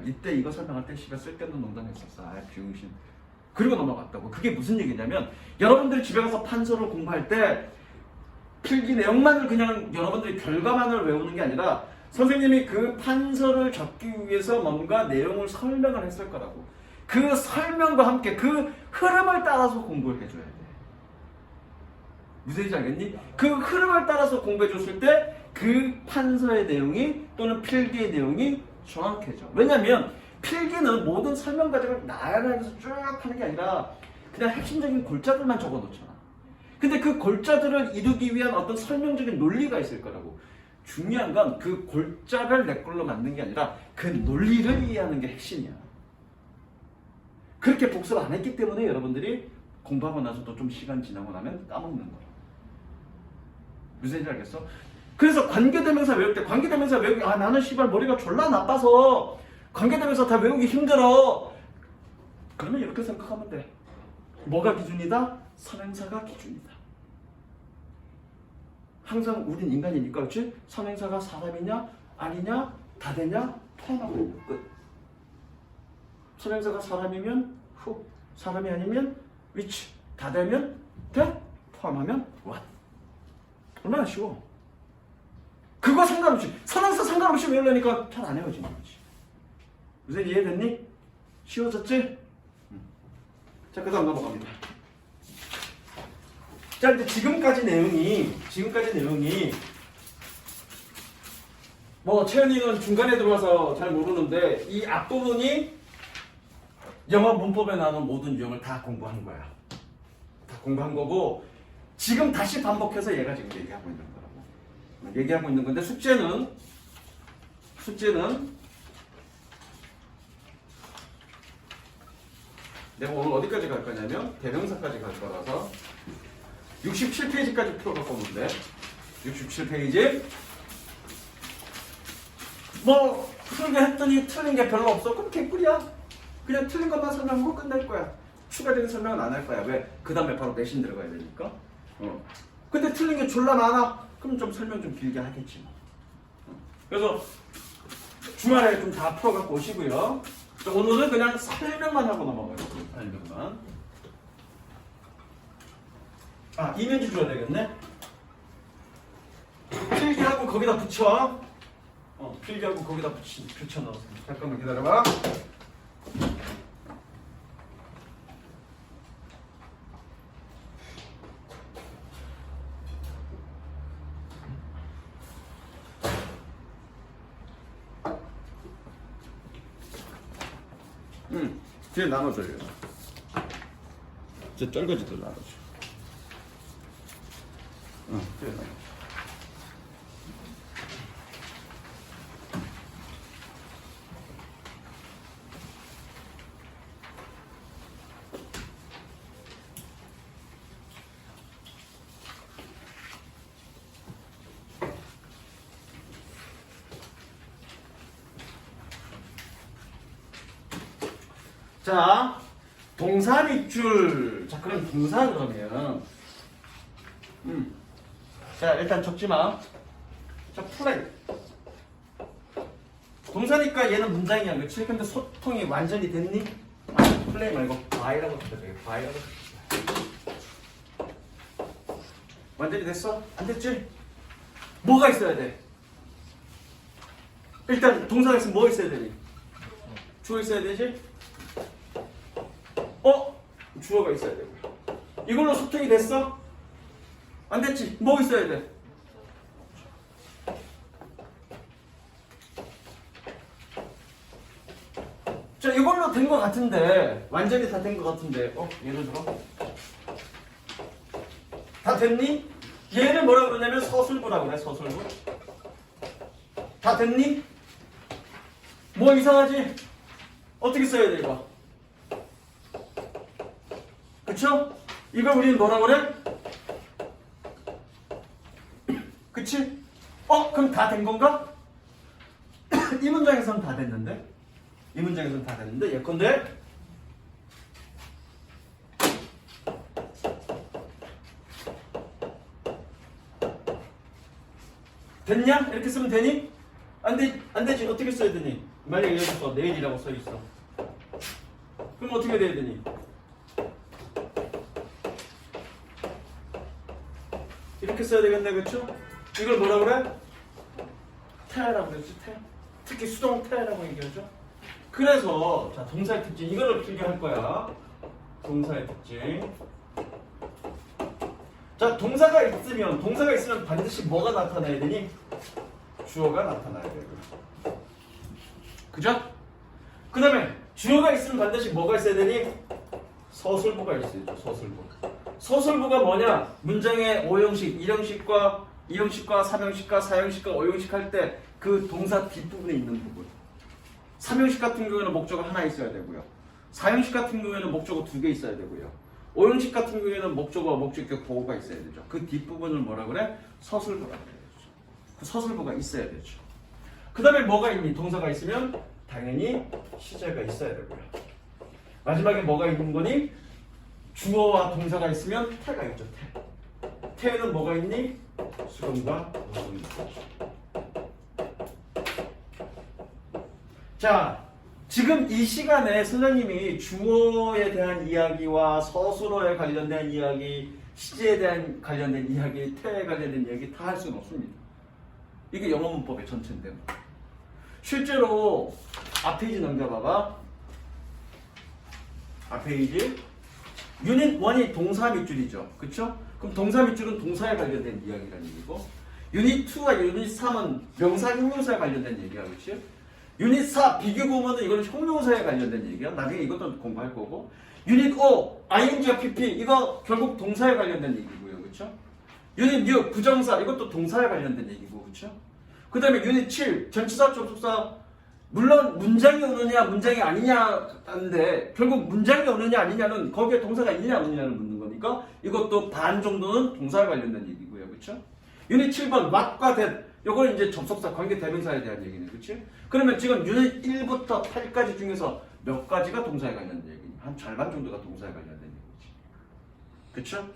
이때 이거 설명할 때 씨발 쓸데없는 농담 했었어. 비용신. 그리고 넘어갔다고. 그게 무슨 얘기냐면 여러분들이 집에 가서 판서를 공부할 때 필기 내용만을 그냥 여러분들이 결과만을 외우는 게 아니라 선생님이 그 판서를 적기 위해서 뭔가 내용을 설명을 했을 거라고. 그 설명과 함께 그 흐름을 따라서 공부를 해줘야 돼. 무슨 얘기인지 알겠니? 그 흐름을 따라서 공부해줬을 때 그 판서의 내용이 또는 필기의 내용이 정확해져. 왜냐면 필기는 모든 설명 과정을 나열해서 쭉 하는 게 아니라 그냥 핵심적인 골자들만 적어놓잖아. 근데 그 골자들을 이루기 위한 어떤 설명적인 논리가 있을 거라고. 중요한 건 그 골자를 내 걸로 만든 게 아니라 그 논리를 이해하는 게 핵심이야. 그렇게 복습 안 했기 때문에 여러분들이 공부하고 나서도 좀 시간 지나고 나면 까먹는 거야. 무슨 얘기인지 알겠어? 그래서 관계대명사 외울 때 관계대명사 외우기 나는 씨발 머리가 졸라 나빠서 관계대명사 다 외우기 힘들어. 그러면 이렇게 생각하면 돼. 뭐가 기준이다? 선행사가 기준이다. 항상 우린 인간이니까 그렇지? 선행사가 사람이냐 아니냐 다 되냐 포함하고 있는 끝. 선행사가 사람이면 who, 사람이 아니면 which, 다 되면 돼, 포함하면 what. 얼마나 쉬워. 그거 상관없이 선행사 상관없이 외우려니까 잘 안 외워지는 거지. 무슨 이해됐니? 쉬워졌지? 자, 그 다음 넘어갑니다. 자, 이제 지금까지 내용이 뭐 채연이는 중간에 들어와서 잘 모르는데 이 앞부분이 영어 문법에 나오는 모든 유형을 다 공부한 거야. 다 공부한 거고 지금 다시 반복해서 얘가 지금 얘기하고 있는 거라고. 얘기하고 있는 건데 숙제는 내가 오늘 어디까지 갈 거냐면 대명사까지 갈 거라서 67페이지까지 풀어갖고 오는데 67페이지 뭐 풀게 했더니 틀린 게 별로 없어. 그럼 개꿀이야. 그냥 틀린 것만 설명하고 끝낼 거야. 추가적인 설명은 안 할 거야. 왜? 그 다음에 바로 내신 들어가야 되니까. 근데 틀린 게 졸라 많아. 그럼 좀 설명 좀 길게 하겠지 뭐. 그래서 주말에 좀 다 풀어갖고 오시고요. 오늘은 그냥 설명만 하고 넘어가요. 설명만. 이면지 줘야 되겠네. 필기하고 거기다 붙여. 필기하고 거기다 붙여넣어. 잠깐만 기다려봐. 뒤에 나눠줘요. 이제 쩔거지도 나눠줘. 뒤에 나눠줘. 자, 동사 밑줄. 자, 그럼 동사 그러면 자, 일단 적지 마. 자, 플레이. 동사니까 얘는 문장이야, 그렇지? 근데 소통이 완전히 됐니? 플레이 말고 바이라고 써야 돼. 바이라고. 완전히 됐어? 안 됐지? 뭐가 있어야 돼? 일단 동사가 있으면 뭐 있어야 되니? 주어 있어야 되지? 주어가 있어야 되고. 이걸로 소통이 됐어? 안 됐지? 뭐 있어야 돼? 자, 이걸로 된 것 같은데, 완전히 다 된 것 같은데, 예를 들어 다 됐니? 얘를 뭐라 그러냐면 서술부라고 그래. 서술부. 다 됐니? 뭐 이상하지? 어떻게 써야 돼 이거? 그쵸? 이걸 우리는 뭐라 그래? 그치? 그럼 다 된 건가? 이 문장에서는 다 됐는데? 이 문장에서는 다 됐는데 예컨대 됐냐? 이렇게 쓰면 되니? 안 되지. 어떻게 써야 되니? 만약에 여기서 내일이라고 써 있어. 그럼 어떻게 돼야 되니? 이렇게 써야 되겠네, 그렇죠? 이걸 뭐라 그래? 태라고 그랬지, 태. 특히 수동 태라고 얘기하죠. 그래서 자 동사의 특징 이거를 풀게 할 거야. 동사의 특징. 자 동사가 있으면 반드시 뭐가 나타나야 되니? 주어가 나타나야 되고. 그죠? 그 다음에 주어가 있으면 반드시 뭐가 있어야 되니? 서술부가 있어야죠. 서술부가 뭐냐? 문장의 5형식, 1형식과 2형식과 3형식과 4형식과 5형식 할 때 그 동사 뒷부분에 있는 부분. 3형식 같은 경우에는 목적어 하나 있어야 되고요. 4형식 같은 경우에는 목적어 2개 있어야 되고요. 5형식 같은 경우에는 목적격 보호가 있어야 되죠. 그 뒷부분을 뭐라 그래? 서술부라 그래요. 그 서술부가 있어야 되죠. 그 다음에 뭐가 있니? 동사가 있으면 당연히 시제가 있어야 되고요. 마지막에 뭐가 있는 거니? 주어와 동사가 있으면 태가 있죠. 태에는 뭐가 있니? 수동과 동사가 있죠. 자, 지금 이 시간에 선생님이 주어에 대한 이야기와 서술어에 관련된 이야기, 시제에 대한 관련된 이야기, 태에 관련된 이야기 다 할 수는 없습니다. 이게 영어 문법의 전체인데 실제로 앞페이지 넘겨봐봐. 앞페이지 유닛 1이 동사 밑줄이죠. 그쵸? 그럼 동사 밑줄은 동사에 관련된 이야기라는 얘기고 유닛 2와 유닛 3은 명사, 형용사에 관련된 얘기야. 그치? 유닛 4 비교 구문은 이거는 형용사에 관련된 얘기야. 나중에 이것도 공부할 거고 유닛 5 ing와 pp 이거 결국 동사에 관련된 얘기고요. 그쵸? 유닛 6 부정사 이것도 동사에 관련된 얘기고. 그쵸? 그 다음에 유닛 7 전치사 접속사 물론 문장이 오느냐 문장이 아니냐 하는데 결국 문장이 오느냐 아니냐는 거기에 동사가 있느냐 없느냐를 묻는 거니까 이것도 반 정도는 동사에 관련된 얘기고요. 그쵸? 유닛 7번 what과 that 요거는 이제 접속사 관계 대명사에 대한 얘기네. 그치? 그러면 지금 유닛 1부터 8까지 중에서 몇 가지가 동사에 관련된 얘기니? 한 절반 정도가 동사에 관련된 얘기지. 그쵸?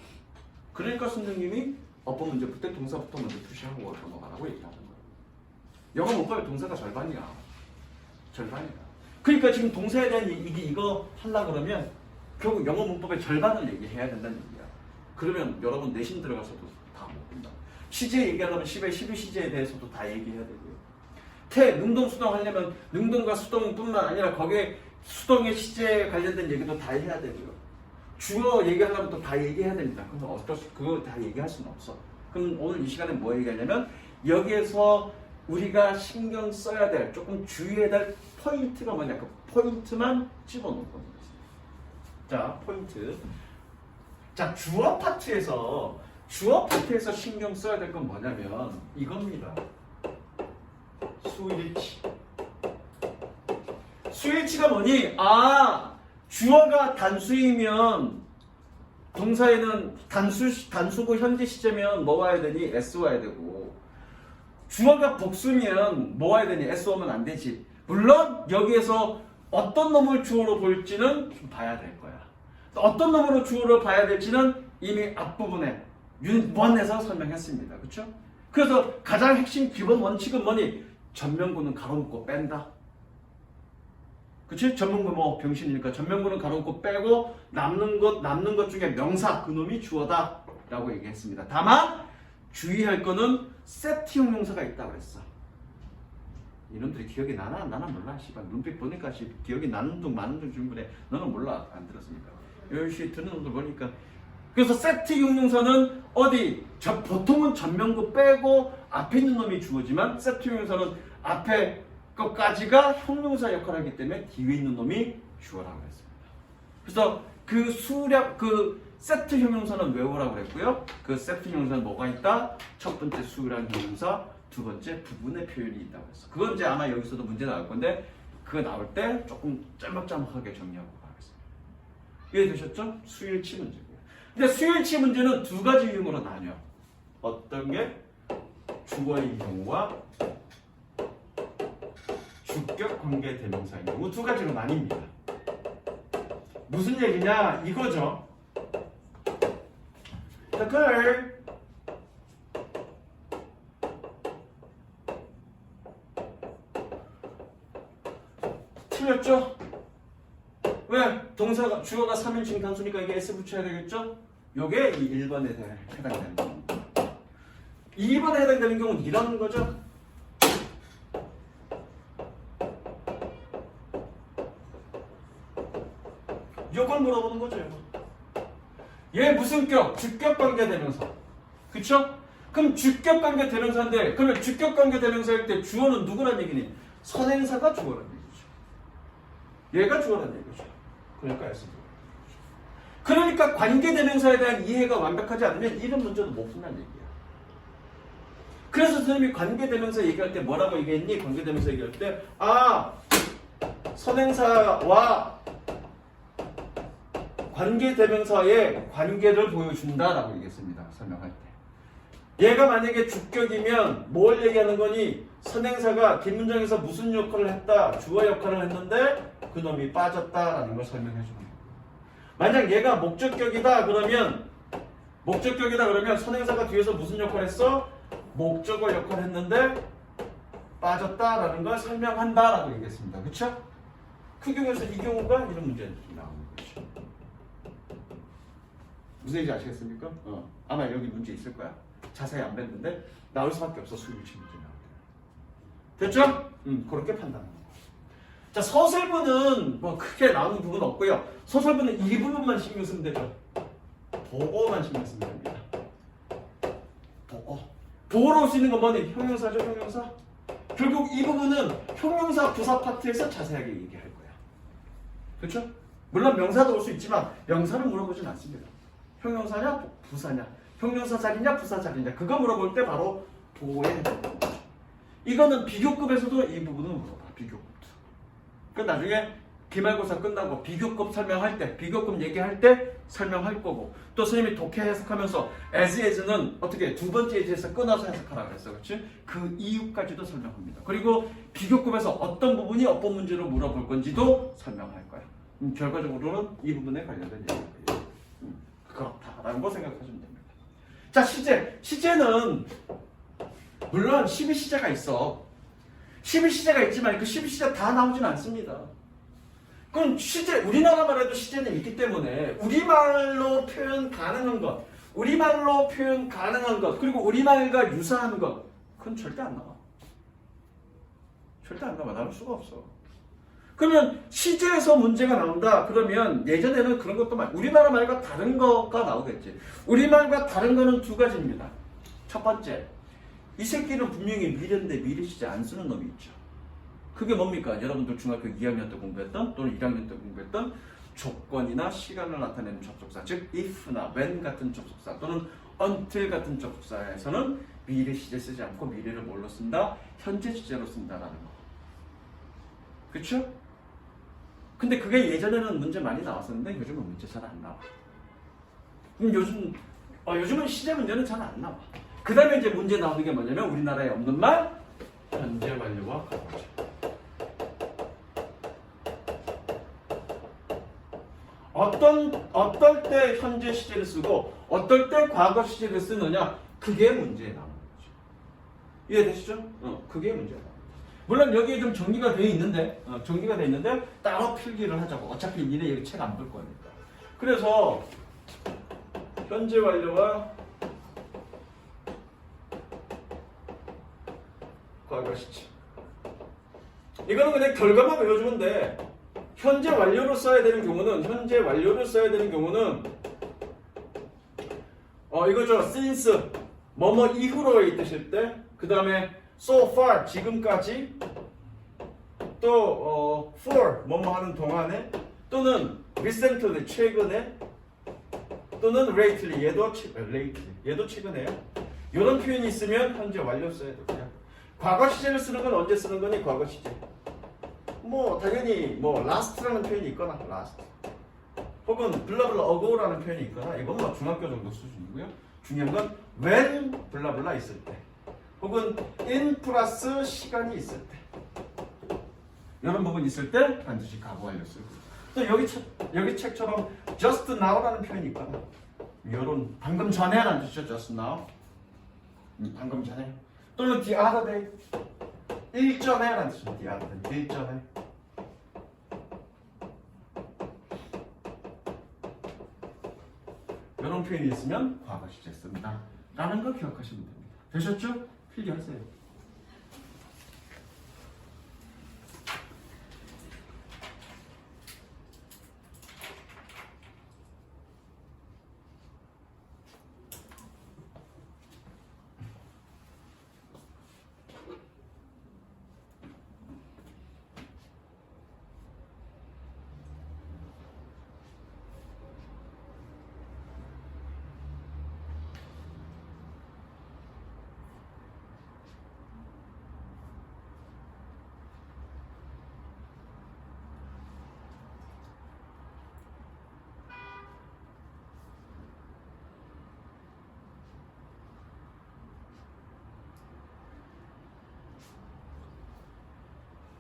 그러니까 선생님이 어법 문제 풀 때 동사부터 먼저 표시하고 넘어가라고 얘기하는 거예요. 영어 문법의 동사가 절반이야. 그러니까 지금 동사에 대한 이거 하려고 그러면 결국 영어 문법의 절반을 얘기해야 된다는 얘기야. 그러면 여러분 내신 들어가서도 다 못 된다. 시제 얘기하려면 10의 12시제에 대해서도 다 얘기해야 되고요. 능동, 수동 하려면 능동과 수동뿐만 아니라 거기에 수동의 시제에 관련된 얘기도 다 해야 되고요. 주어 얘기하려면 또 다 얘기해야 됩니다. 그래서 그거 다 얘기할 수는 없어. 그럼 오늘 이 시간에 뭐 얘기하냐면 여기에서 우리가 신경 써야 될 조금 주의해야 될 포인트가 뭐냐 그 포인트만 집어넣을 겁니다. 자 포인트. 자 주어 파트에서 신경 써야 될 건 뭐냐면 이겁니다. 수일치가 뭐니? 주어가 단수이면 동사에는 단수고 현재 시제면 뭐 와야 되니? S 와야 되고 주어가 복수면 뭐 와야 되니? S 오면 안 되지. 물론 여기에서 어떤 놈을 주어로 볼지는 좀 봐야 될 거야. 어떤 놈으로 주어로 봐야 될지는 이미 앞부분에 유닛 1에서 설명했습니다. 그렇죠? 그래서 가장 핵심 기본 원칙은 뭐니? 전면구는 가로묶고 뺀다. 그치? 전문구 뭐 병신이니까 전면구는 가로놓고 빼고 남는 것 중에 명사 그놈이 주어다 라고 얘기했습니다. 다만 주의할 거는 세트 형용사가 있다고 했어. 이놈들이 기억이 나나 몰라. 씨발 눈빛 보니까 기억이 나는 둥 마는 둥 중간에 너는 몰라. 안 들었습니까? 열심히 듣는 놈들 보니까 그래서 세트 형용사는 어디? 보통은 전면구 빼고 앞에 있는 놈이 주어지만 세트 형용사는 앞에 것까지가 형용사 역할을 하기 때문에 뒤에 있는 놈이 주어라고 했습니다. 그래서 그 세트 형용사는 외우라고 했고요. 그 세트 형용사는 뭐가 있다? 첫 번째 수라는 형용사, 두 번째 부분의 표현이 있다고 했어. 그건 이제 아마 여기서도 문제 나올 건데 그거 나올 때 조금 짤막짤막하게 정리하고 가겠습니다. 이해되셨죠? 수일치 문제고요. 근데 수일치 문제는 두 가지 유형으로 나뉘어. 어떤 게? 주어인 경우와 주격 관계 대명사인 경우 두 가지로 나뉩니다. 무슨 얘기냐 이거죠. The girl 틀렸죠? 왜? 동사가 주어가 3인칭 단수니까 이게 S 붙여야 되겠죠? 요게 이 1번에 해당되는 겁니다. 2번에 해당되는 경우는 이런 거죠. 요걸 물어보는 거죠. 얘 무슨 격? 주격 관계 대명사. 그쵸? 그럼 주격 관계 대명사인데 그러면 주격 관계 대명사일 때 주어는 누구란 얘기니? 선행사가 주어란 얘기죠. 얘가 주어란 얘기죠. 그러니까 S. 그러니까 관계 대명사에 대한 이해가 완벽하지 않으면 이런 문제도 못 푼다는 얘기야. 그래서 선생님이 관계 대명사 얘기할 때 뭐라고 얘기했니? 관계 대명사 얘기할 때 선행사와 관계 대명사의 관계를 보여준다라고 얘기했습니다. 설명할 때. 얘가 만약에 주격이면 뭘 얘기하는 거니? 선행사가 뒷문장에서 무슨 역할을 했다? 주어 역할을 했는데 그놈이 빠졌다라는 걸 설명해 주는 거예요. 만약 얘가 목적격이다 그러면 선행사가 뒤에서 무슨 역할을 했어? 목적어 역할을 했는데 빠졌다라는 걸 설명한다라고 얘기했습니다. 그쵸? 그 경우에서 이 경우가 이런 문제들이 나오는 거죠. 무슨 얘기인지 아시겠습니까? 아마 여기 문제 있을 거야. 자세히 안 뵀는데 나올 수밖에 없어. 수일치 문제 나올 때. 됐죠? 그렇게 판단하는 거. 자, 서술부는 뭐 크게 나오는 부분 없고요. 서술부는 이 부분만 신경 쓰면 되죠. 보어만 신경 쓰면 됩니다. 보어로 올 수 있는 건 뭐니? 형용사죠, 형용사. 결국 이 부분은 형용사 부사 파트에서 자세하게 얘기할 거야. 그렇죠? 물론 명사도 올 수 있지만 명사를 물어보진 않습니다. 형용사냐 부사냐, 형용사 자리냐 부사 자리냐 그거 물어볼 때 바로 보어에 이거는 비교급에서도 이 부분은 물어봐. 비교급도. 그 나중에 기말고사 끝나고 비교급 설명할 때, 비교급 얘기할 때 설명할 거고 또 선생님이 독해 해석하면서 as is는 어떻게 두 번째 as에서 끊어서 해석하라고 했어. 그렇지? 그 이유까지도 설명합니다. 그리고 비교급에서 어떤 부분이 어떤 문제로 물어볼 건지도 설명할 거야. 결과적으로는 이 부분에 관련된 얘기예요. 그렇다라는 거 생각하시면 됩니다. 자, 시제는 물론 12시제가 있어. 12시제가 있지만 그 12시제 다 나오진 않습니다. 그럼 시제, 우리나라만 해도 시제는 있기 때문에 우리말로 표현 가능한 것, 그리고 우리말과 유사한 것, 그건 절대 안 나와. 절대 안 나와. 나올 수가 없어. 그러면 시제에서 문제가 나온다. 그러면 예전에는 그런 것도 많이 우리나라 말과 다른 거가 나오겠지. 우리말과 다른 거는 두 가지입니다. 첫 번째, 이 새끼는 분명히 미래인데 미래 시제 안 쓰는 놈이 있죠. 그게 뭡니까? 여러분들 중학교 2학년 때 공부했던 또는 1학년 때 공부했던 조건이나 시간을 나타내는 접속사, 즉 if나 when 같은 접속사 또는 until 같은 접속사에서는 미래 시제 쓰지 않고 미래를 뭘로 쓴다? 현재 시제로 쓴다라는 거. 그쵸? 근데 그게 예전에는 문제 많이 나왔었는데 요즘은 문제 잘 안 나와. 요즘은 시제 문제는 잘 안 나와. 그 다음에 이제 문제 나오는 게 뭐냐면 우리나라에 없는 말, 현재 완료와 과거죠. 어떨 때 현재 시제를 쓰고 어떨 때 과거 시제를 쓰느냐, 그게 문제에 나오는 거죠. 이해되시죠? 그게 문제야. 물론 여기에 좀 정리가 되어 있는데 따로 필기를 하자고. 어차피 니네 여기 책 안 볼 거니까. 그래서 현재 완료와 과거 시제. 이거는 그냥 결과만 외워주면 돼. 현재 완료를 써야 되는 경우는 이거죠. since 뭐뭐 이후로의 뜻일 때, 그 다음에 so far 지금까지, 또 for 뭐뭐 하는 동안에, 또는 recently 최근에, 또는 lately 얘도 최근에요. 이런 표현이 있으면 현재 완료 써야 돼요. 과거 시제를 쓰는 건 언제 쓰는 거니? 과거 시제. 당연히 last라는 표현이 있거나 last, 혹은 블라블라 ago라는 표현이 있거나, 이건 중학교 정도 수준이고요. 중요한 건 when 블라블라 있을 때, 혹은 in 플러스 시간이 있을 때 이런 부분 있을 때 반드시 과거 완료 쓰고 또 여기 책처럼 just now라는 표현이 있거든. 이런 방금 전에라는 뜻이죠. just now. 방금 전에 또는 the other day 일전에라는 뜻이죠. the other day 일전에 이런 표현이 있으면 과거 시제 씁니다. 라는 걸 기억하시면 됩니다. 되셨죠? 필기하세요.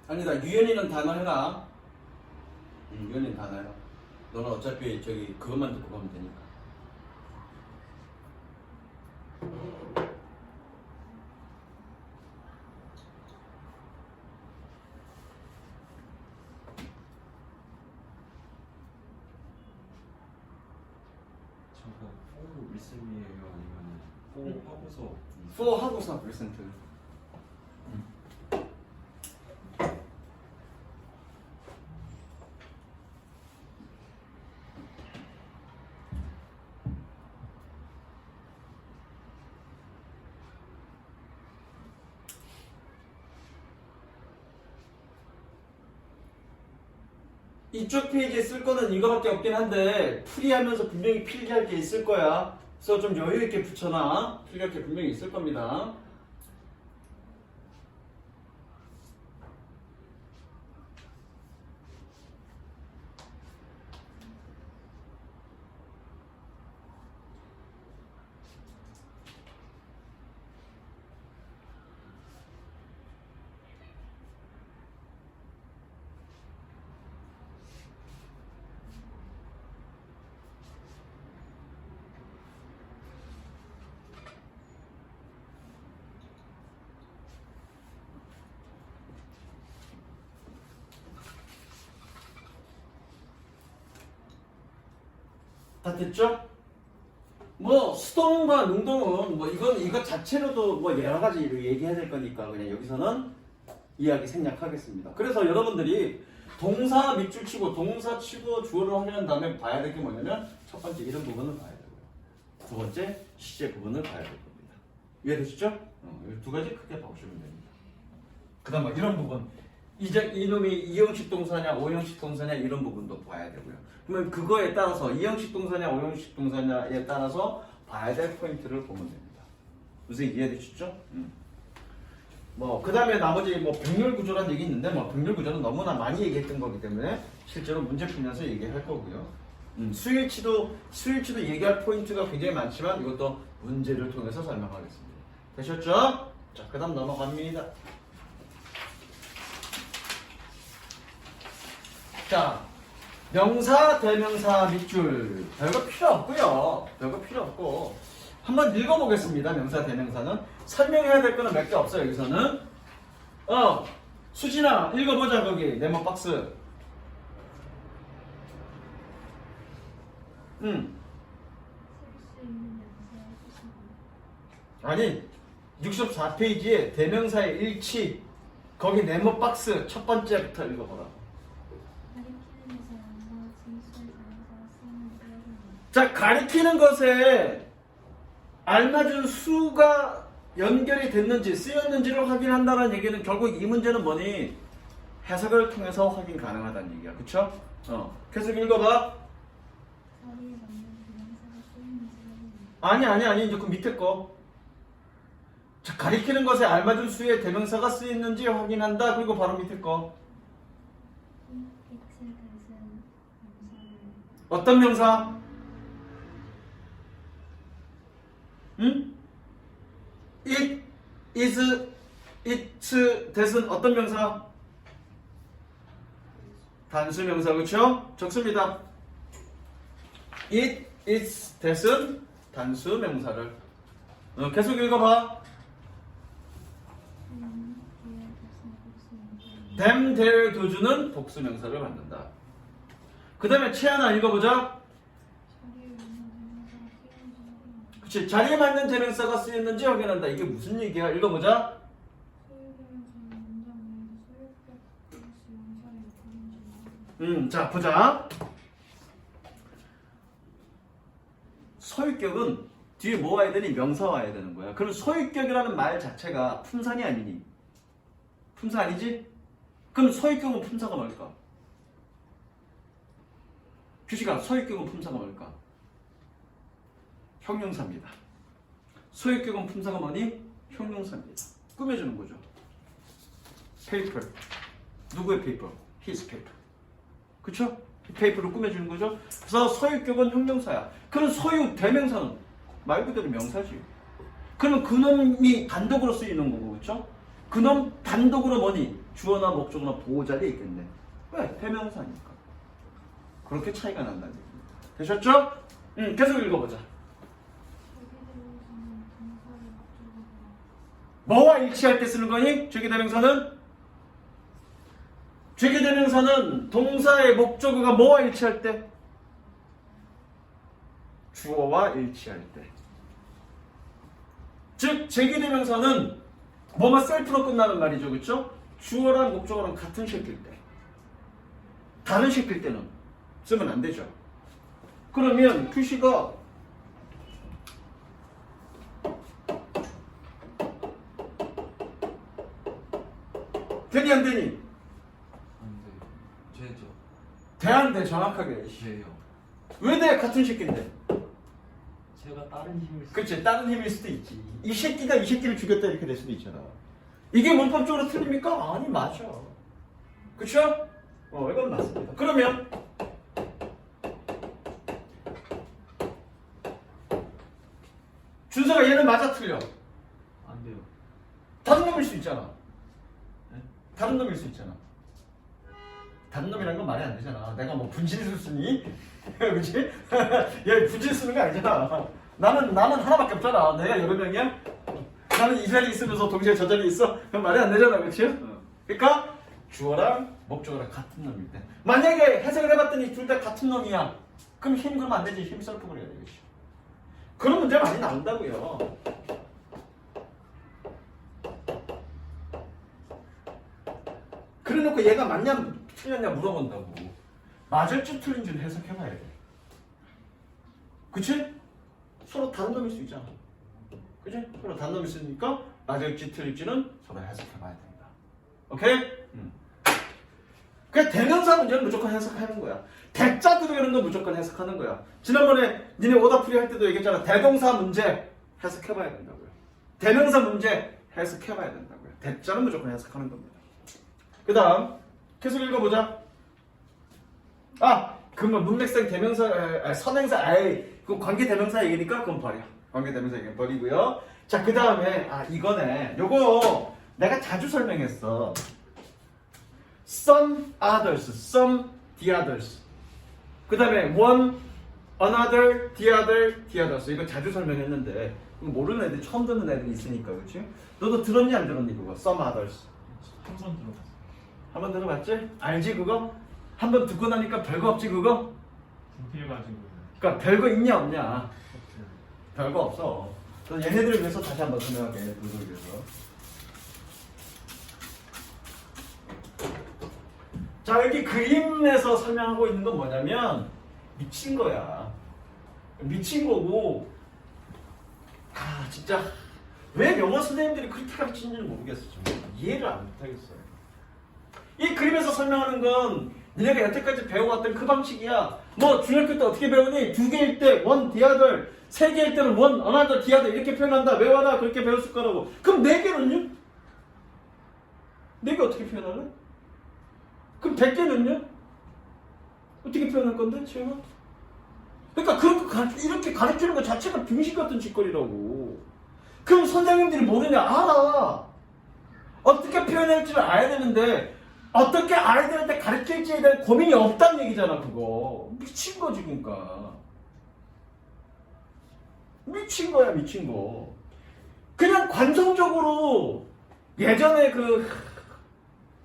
아니다. 유연이는 단어 해라. 유연이는 단어 해라. 너는 어차피 저기 그것만 듣고 가면 되니까. 저거 for listen이에요 아니면 for 하고서 for 하고서 present. 이쪽 페이지에 쓸 거는 이거밖에 없긴 한데 풀이하면서 분명히 필기할 게 있을 거야. 그래서 좀 여유 있게 붙여놔. 필기할 게 분명히 있을 겁니다. 다 됐죠? 뭐 수동과 능동은 뭐 이거 자체로도 뭐 여러 가지 얘기해야 될 거니까 그냥 여기서는 이야기 생략하겠습니다. 그래서 여러분들이 동사 밑줄 치고 동사 치고 주어를 확인한 다음에 봐야 될 게 뭐냐면 첫 번째 이런 부분을 봐야 되고요. 두 번째 시제 부분을 봐야 될 겁니다. 이해되시죠? 이 두 가지 크게 봐보시면 됩니다. 그 다음 뭐 이런 부분 이제 이놈이 이형식 동사냐 오형식 동사냐 이런 부분도 봐야 되고요. 그러면 그거에 따라서 이형식 동사냐 오형식 동사냐에 따라서 봐야 될 포인트를 보면 됩니다. 무슨 이해되시죠? 뭐 그다음에 나머지 뭐 병렬 구조란 얘기 있는데 뭐 병렬 구조는 너무나 많이 얘기했던 거기 때문에 실제로 문제 풀면서 얘기할 거고요. 수일치도 얘기할 포인트가 굉장히 많지만 이것도 문제를 통해서 설명하겠습니다. 되셨죠? 자, 그다음 넘어갑니다. 자, 명사, 대명사 밑줄 별거 필요 없고요. 별거 필요 없고 한번 읽어보겠습니다. 명사, 대명사는 설명해야 될 거는 몇 개 없어요. 여기서는 수진아 읽어보자. 거기 네모 박스. 아니 64페이지에 대명사의 일치 거기 네모 박스 첫 번째부터 읽어보라. 자, 가리키는 것에 알맞은 수가 연결이 됐는지 쓰였는지를 확인한다는 얘기는 결국 이 문제는 뭐니? 해석을 통해서 확인 가능하다는 얘기야. 그쵸? 계속 읽어봐. 아니 이제 그 밑에 거. 자, 가리키는 것에 알맞은 수의 대명사가 쓰였는지 확인한다. 그리고 바로 밑에 거. 어떤 명사? 응? it is, it, that은 어떤 명사? 단수 명사, 그렇죠? 적습니다. it, its, that은 단수 명사를. 계속 읽어봐. them, their, do주는 복수 명사를 갖는다. 그 다음에 채하나 읽어보자. 그치, 자리에 맞는 대명사가 쓰였는지 확인한다. 이게 무슨 얘기야? 읽어보자. 자, 보자. 소유격은 뒤에 뭐 와야 되니? 명사 와야 되는 거야. 그럼 소유격이라는 말 자체가 품사니 아니니? 품사 아니지? 그럼 소유격은 품사가 뭘까? 규식아, 소유격은 품사가 뭘까? 형용사입니다. 소유격은 품사가 뭐니? 형용사입니다. 꾸며주는 거죠. paper. 누구의 paper? his paper. 그쵸? paper로 꾸며주는 거죠. 그래서 소유격은 형용사야. 그럼 소유 대명사는 말 그대로 명사지. 그러면 그놈이 단독으로 쓰이는 거고, 그쵸? 그놈 단독으로 뭐니? 주어나 목적어나 보호자리에 있겠네. 왜? 대명사니까. 그렇게 차이가 난다는 얘기입니다. 되셨죠? 계속 읽어보자. 뭐와 일치할 때 쓰는 거니? 죄기대명사는? 죄기대명사는 동사의 목적어가 뭐와 일치할 때? 주어와 일치할 때. 즉, 죄기대명사는 뭐만 셀프로 끝나는 말이죠. 그렇죠? 주어랑 목적어랑 같은 쉐일 때. 다른 쉐일 때는 쓰면 안 되죠. 그러면 규시가 되니 안 되니? 안돼. 죄죠. 돼 안 돼? 정확하게. 죄요. 왜 돼? 같은 새끼인데. 제가 다른 힘을 그치, 다른 힘일 수도 있지. 이 새끼가 이 새끼를 죽였다 이렇게 될 수도 있잖아. 이게 문법적으로 틀립니까? 아니, 맞아. 그쵸? 이건 맞습니다. 그러면 준서가 얘는 맞아 틀려? 안 돼요. 다른 놈일 수 있잖아. 다른 놈일 수 있잖아. 다른 놈이라는 건 말이 안 되잖아. 내가 뭐 분신술 쓰니? 그치? 얘 분신 쓰는 거 아니잖아. 나는 하나밖에 없잖아. 내가 여러 명이야? 나는 이 자리에 있으면서 동시에 저 자리에 있어? 그럼 말이 안 되잖아. 그치? 그러니까 주어랑 목적어랑 같은 놈일 때. 만약에 해석을 해봤더니 둘 다 같은 놈이야. 그럼 힘 그러면 안 되지. 힘 썰프고 그래야 되겠지. 그런 문제 많이 나온다고요. 그래놓고 얘가 맞냐 틀렸냐 물어본다고. 맞을지 틀린지는 해석해봐야 돼. 그치? 서로 다른 놈일 수 있잖아. 그치? 서로 다른 놈일 수 있으니까 맞을지 틀릴지는 서로 해석해봐야 된다. 오케이? 그냥 대명사 문제는 무조건 해석하는 거야. 대자 들어가는 건 무조건 해석하는 거야. 지난번에 니네 오답풀이 할 때도 얘기했잖아. 대동사 문제 해석해봐야 된다고요. 대명사 문제 해석해봐야 된다고요. 대자는 무조건 해석하는 겁니다. 그 다음 계속 읽어보자. 그러면 문맥상 대명사, 선행사, 그 관계대명사 얘기니까 그건 버려. 관계대명사 얘기는 버리고요. 자, 그 다음에 이거네. 요거 내가 자주 설명했어. Some others, some the others. 그 다음에 one, another, the other, the others. 이거 자주 설명했는데 모르는 애들, 처음 듣는 애들이 있으니까, 그렇지? 너도 들었니 안 들었니 그거? Some others. 한번 들어봤어요. 한 번 들어봤지? 알지 그거? 한 번 듣고 나니까 별거 없지 그거? 불필요가지고. 그러니까 별거 있냐 없냐? 없어요. 별거 없어. 그래서 얘네들을 위해서 다시 한번 설명할게. 얘네들을 위해서. 자, 여기 그림에서 설명하고 있는 건 뭐냐면 미친 거야. 미친 거고. 진짜 왜 영어 선생님들이 그렇게 가르치는지는 모르겠어. 정말. 이해를 안 못하겠어요. 이 그림에서 설명하는 건 니네가 여태까지 배워왔던 그 방식이야. 뭐 중학교 때 어떻게 배우니? 2개일 때 one, the other, 3개일 때는 one, another, the other 이렇게 표현한다. 외워라. 그렇게 배웠을 거라고. 그럼 4개는요? 4개 어떻게 표현할래? 그럼 100개는요? 어떻게 표현할 건데? 지금? 그러니까 이렇게 가르치는 것 자체가 병신 같은 짓거리라고. 그럼 선생님들이 모르냐? 알아. 어떻게 표현할지를 알아야 되는데 어떻게 아이들한테 가르칠지에 대한 고민이 없다는 얘기잖아. 그거 미친 거지. 그러니까 미친 거야. 미친 거. 그냥 관성적으로 예전에 그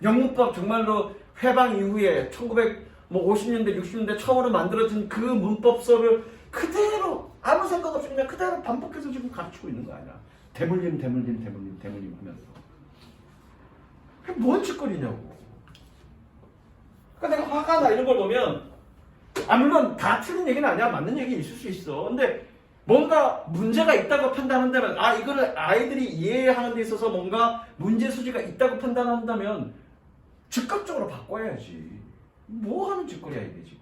영문법 정말로 해방 이후에 1950년대 60년대 처음으로 만들어진 그 문법서를 그대로 아무 생각 없이 그냥 그대로 반복해서 지금 가르치고 있는 거 아니야. 대물림 하면서. 그게 뭔 짓거리냐고. 그러니까 내가 화가 나 이런 걸 보면 물론 다 틀린 얘기는 아니야. 맞는 얘기 있을 수 있어. 근데 뭔가 문제가 있다고 판단한다면 이거를 아이들이 이해하는 데 있어서 뭔가 문제 소지가 있다고 판단한다면 즉각적으로 바꿔야지. 뭐 하는 짓거리야 이게 지금.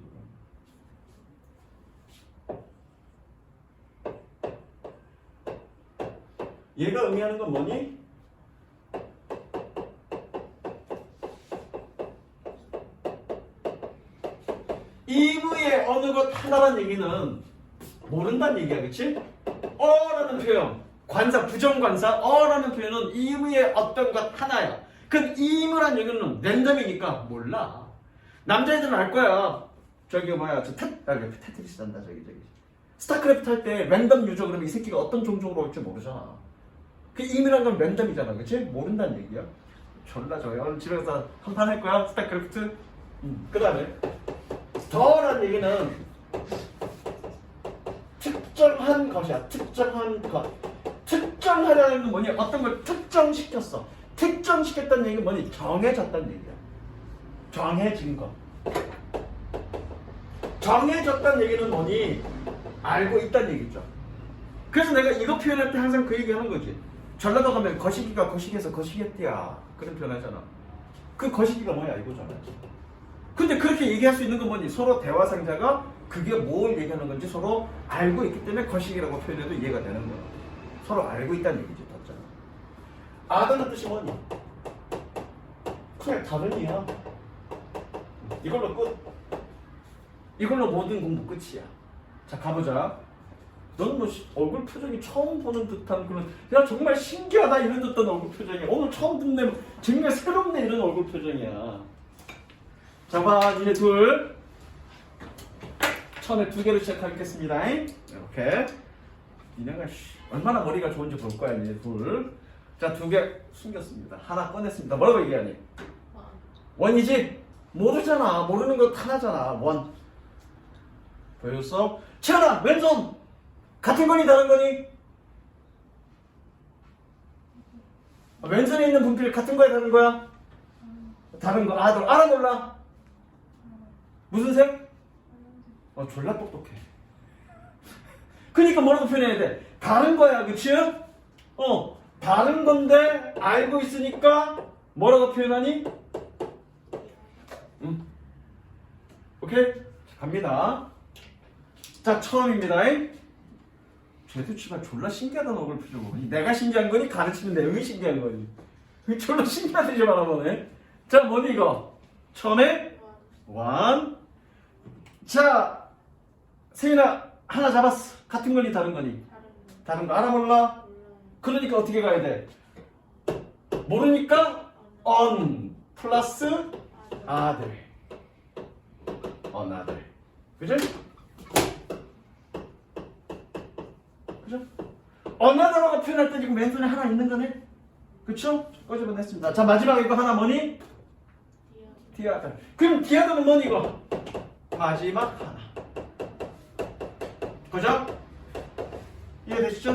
얘가 의미하는 건 뭐니? 이무의 어느 것 하나란 얘기는 모른다는 얘기야, 그치? 어라는 표현, 관사, 부정관사, 어라는 표현은 이무의 어떤 것 하나야. 그 이무란 얘기는 랜덤이니까 몰라. 남자애들은 알 거야. 저기 뭐야, 테트리스 한다, 저기. 스타크래프트 할 때 랜덤 유저 그러면 이 새끼가 어떤 종족으로 올지 모르잖아. 그 이무란 건 랜덤이잖아, 그치? 모른다는 얘기야. 졸라 저요. 오늘 집에 가서 한판 할 거야, 스타크래프트. 그 다음에 더라는 얘기는 특정한 것이야. 특정한 것. 특정하려는 건 뭐냐? 어떤 걸 특정시켰어. 특정시켰다는 얘기는 뭐니? 정해졌다는 얘기야. 정해진 것. 정해졌다는 얘기는 뭐니? 알고 있다는 얘기죠. 그래서 내가 이거 표현할 때 항상 그 얘기 하는 거지. 전라도 가면 거시기가 거시기에서 거시기했대야. 그런 표현 하잖아. 그 거시기가 뭐야? 이거잖아. 근데 그렇게 얘기할 수 있는 건 뭐니? 서로 대화상자가 그게 뭘 얘기하는 건지 서로 알고 있기 때문에 거시기라고 표현해도 이해가 되는 거야. 서로 알고 있다는 얘기지, 닫잖아. 아다는 뜻이 뭐니? 그냥 다른이야. 이걸로 끝. 이걸로 모든 공부 끝이야. 자, 가보자. 너는 뭐 얼굴 표정이 처음 보는 듯한 그런, 야 정말 신기하다 이런 듯한 얼굴 표정이야. 오늘 처음 듣네, 정말 새롭네 이런 얼굴 표정이야. 자, 봐, 이제 둘. 처음에 2개로 시작하겠습니다. 이렇게. 니네가 얼마나 머리가 좋은지 볼 거야, 이제 둘. 자, 2개 숨겼습니다. 하나 꺼냈습니다. 뭐라고 얘기하니? 원이지? 모르잖아. 모르는 거 하나잖아. 원. 보였어? 채연아, 왼손! 같은 거니, 다른 거니? 왼손에 있는 분필 같은 거야, 다른 거야? 다른 거. 너 알아, 몰라? 무슨 색? 졸라 똑똑해. 그러니까 뭐라고 표현해야 돼? 다른 거야, 그치? 다른 건데 알고 있으니까 뭐라고 표현하니? 오케이? 갑니다. 자, 처음입니다. 쟤도 치가 졸라 신기하다는 얼굴 표정 보니 내가 신기한 거니? 가르치는 내용이 신기한 거니? 졸라 신기하듯이 바라보네. 자, 뭐니 이거? 처음에 원. 자, 세인아 하나 잡았어. 같은 거니 다른 거니? 다른 거 알아 몰라? 그러니까 어떻게 가야 돼? 모르니까 on 플러스 아들. 아들. 그죠? 그죠? 아들라고 표현할 때 지금 왼손에 하나 있는 거네? 그쵸? 꺼집어냈습니다. 자, 마지막 이거 하나 뭐니? 디아들. 그럼 디아들은 뭐니 이거? 마지막 하나. 그죠? 이해되시죠?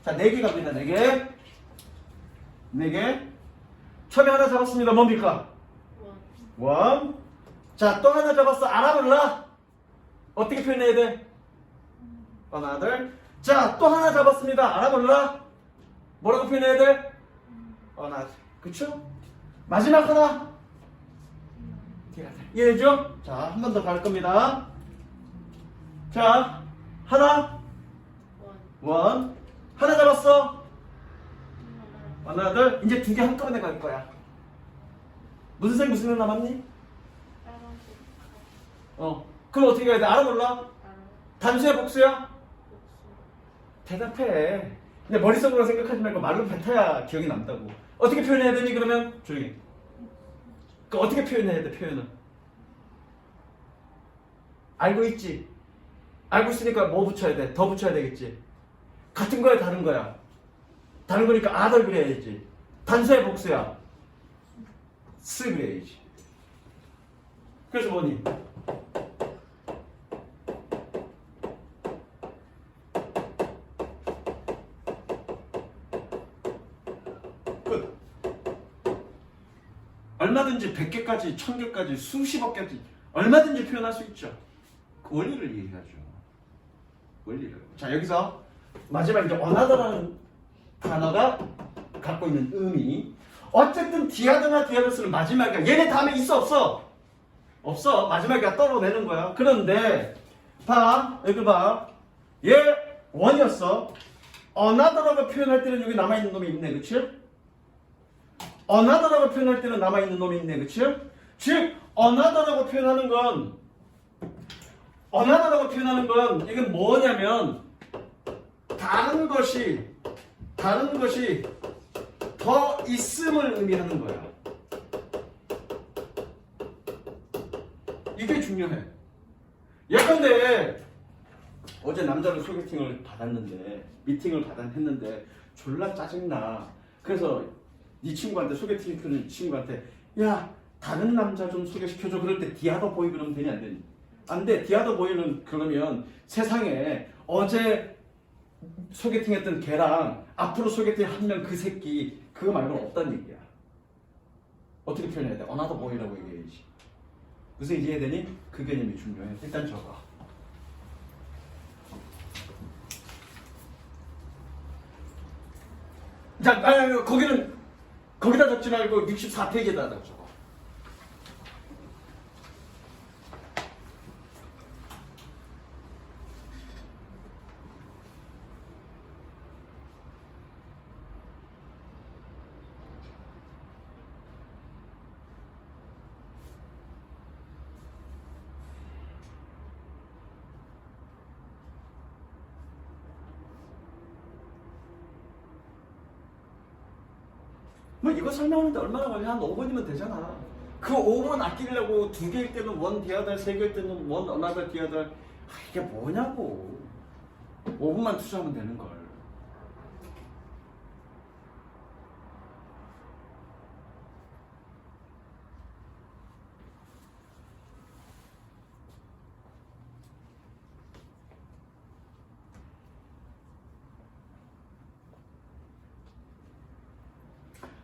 자, 4개 갑니다. 4개. 4개. 처음에 하나 잡았습니다. 뭡니까? 원. 자, 또 하나 잡았어. 알아 몰라? 어떻게 표현해야 돼? another. 자, 또 하나 잡았습니다. 알아 몰라? 뭐라고 표현해야 돼? another. 그쵸? 마지막 하나. 이해되죠? 자, 한 번 더 갈 겁니다. 자, 하나. 원. 하나 잡았어. another. 이제 2개 한꺼번에 갈 거야. 무슨 색 무슨 색 남았니? 그럼 어떻게 가야 돼? 알아 몰라? 단수야 복수야? 대답해. 근데 머릿속으로 생각하지 말고 말로 뱉어야 기억이 남다고. 어떻게 표현해야 되니 그러면? 조용히. 그 어떻게 표현해야 돼 표현은? 알고 있지? 알고 있으니까 뭐 붙여야 돼? 더 붙여야 되겠지? 같은 거야 다른 거야? 다른 거니까 아들 그래야지. 단수야 복수야? 스 그래야지. 그래서 뭐니? 끝. 얼마든지 100개까지 1000개까지 수십억 개까지 얼마든지 표현할 수 있죠. 그 원리를 얘기하죠. 원리를. 자 여기서 마지막 이제 어나더라는 단어가 갖고 있는 의미. 어쨌든 디아드나 디아더스는 마지막에 얘네 다음에 있어 없어? 없어. 마지막에 떨어내는 거야. 그런데 봐 여기 봐. 얘 원이었어. 어나더라고 표현할 때는 여기 남아있는 놈이 있네. 그치? 어나더라고 표현할 때는 남아있는 놈이 있네. 그치? 즉 어나더라고 표현하는 건 이건 뭐냐면 다른 것이 더 있음을 의미하는 거야. 이게 중요해. 예컨대 어제 남자를 소개팅을 받았는데 미팅을 했는데 졸라 짜증나. 그래서 네 친구한테 소개팅 해주는 친구한테 야 다른 남자 좀 소개시켜줘. 그럴 때 디아더 보이 그러면 되니 안 되니? 안 돼. 디아더 보이는 그러면 세상에 어제 소개팅했던 걔랑 앞으로 소개팅 한 명 그 새끼 그거 말고는 없다는 얘기야. 어떻게 표현해야 돼? 어나더 보이라고 얘기해야지. 무슨 얘기 해야 되니? 그 개념이 중요해. 일단 적어. 자, 거기다 적지 말고 64페이지에다 적어. 뭐 이거 설명하는데 얼마나 걸려? 한 5분이면 되잖아. 그 5분 아끼려고 2개일 때는 원 디아달, 3개일 때는 원 어나더 디아달. 이게 뭐냐고. 5분만 투자하면 되는 걸.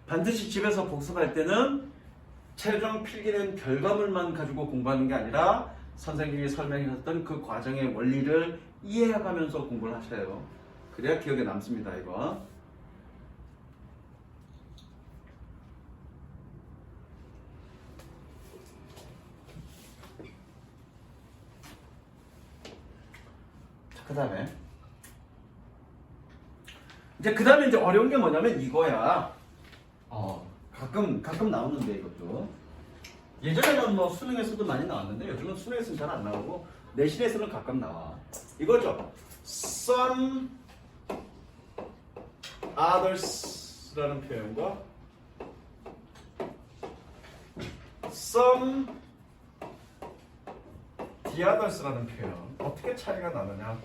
반드시 집에서 복습할 때는 최종 필기된 결과물만 가지고 공부하는 게 아니라 선생님이 설명해줬던 그 과정의 원리를 이해해가면서 공부를 하셔요. 그래야 기억에 남습니다. 이거. 자, 그 다음에 이제 어려운 게 뭐냐면 이거야. 가끔 나오는데 이것도 예전에는 뭐 수능에서도 많이 나왔는데 요즘은 수능에서는 잘 안 나오고 내신에서는 가끔 나와. 이거죠. Some others라는 표현과 some the others라는 표현 어떻게 차이가 나느냐?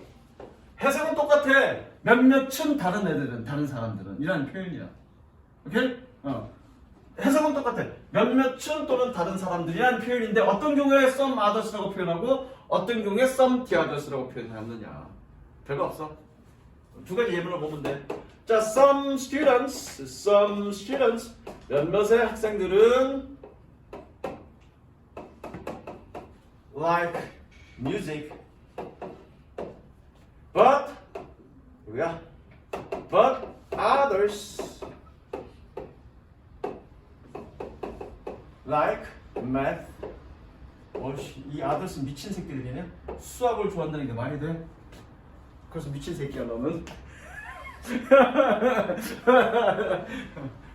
해석은 똑같아. 몇몇은 다른 애들은 다른 사람들은 이라는 표현이야. 오케이? 해석은 똑같아. 몇몇은 또는 다른 사람들이라는 표현인데 어떤 경우에 some others라고 표현하고 어떤 경우에 some the others라고 표현하느냐. 별거 없어. 두 가지 예문을 보면 돼. 자, some students 몇몇의 학생들은 like music but others like math. 이 others 미친 새끼들이네. 수학을 좋아한다는 게 말이 돼? 그래서 미친 새끼야 너는.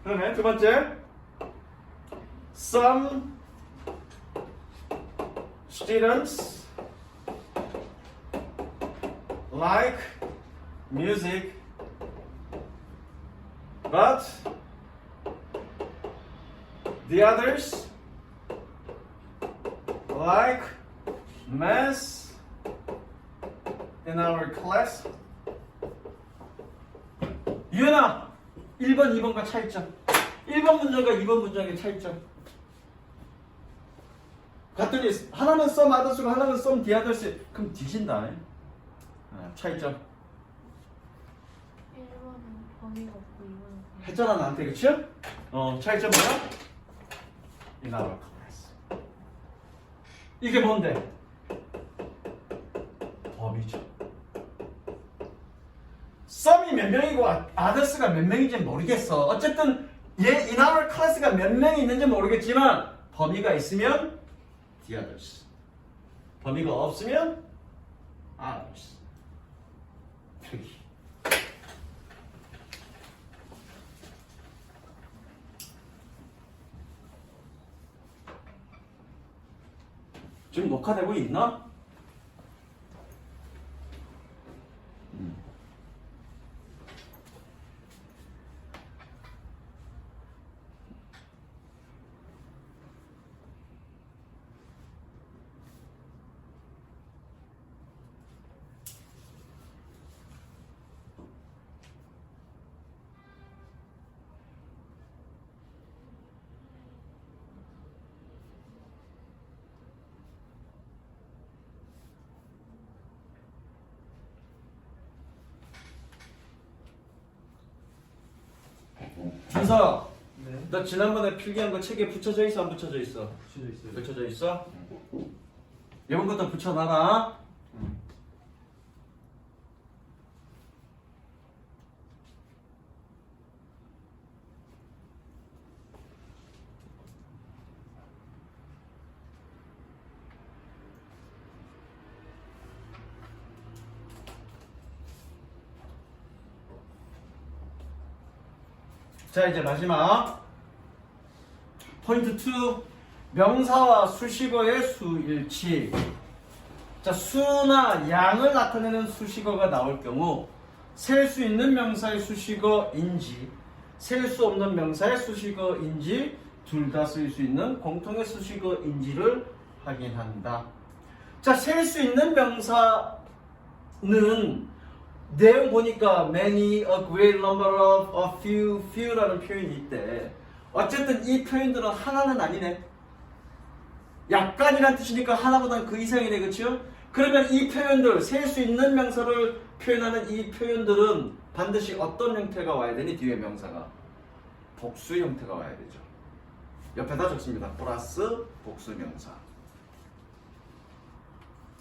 그러네. 두 번째, some students like music but the others like math in our class. 유연아, 1번, 2번과 차이점. 1번 문장과 2번 문장의 차이점. 갔더니 하나는 some others고 하나는 some the others. 그럼 뒤진다. 차이점. 1번은 범위가 없고 2번은 했잖아 나한테, 그치? 차이점 뭐야? In our class. 이게 뭔데? 범위죠. some이 몇 명이고 others가 몇 명인지 모르겠어. 어쨌든 얘 in our class가 몇 명이 있는지 모르겠지만 범위가 있으면 the others. 범위가 없으면 others. 특이. 지금 녹화되고 있나? 준서, 네. 너 지난번에 필기한 거 책에 붙여져 있어, 안 붙여져 있어? 붙여져 있어요. 붙여져 있어? 이번 것도 붙여놔라. 자, 이제 마지막 포인트 2. 명사와 수식어의 수일치. 자, 수나 양을 나타내는 수식어가 나올 경우 셀 수 있는 명사의 수식어인지 셀 수 없는 명사의 수식어인지 둘 다 쓸 수 있는 공통의 수식어인지를 확인한다. 자, 셀 수 있는 명사는 내용 보니까 many, a great number of, a few, few라는 표현이 있대. 어쨌든 이 표현들은 하나는 아니네. 약간이란 뜻이니까 하나보다는 그 이상이네, 그렇죠? 그러면 이 표현들, 셀 수 있는 명사를 표현하는 이 표현들은 반드시 어떤 형태가 와야 되니? 뒤에 명사가 복수 형태가 와야 되죠. 옆에다 적습니다. 플러스 복수 명사.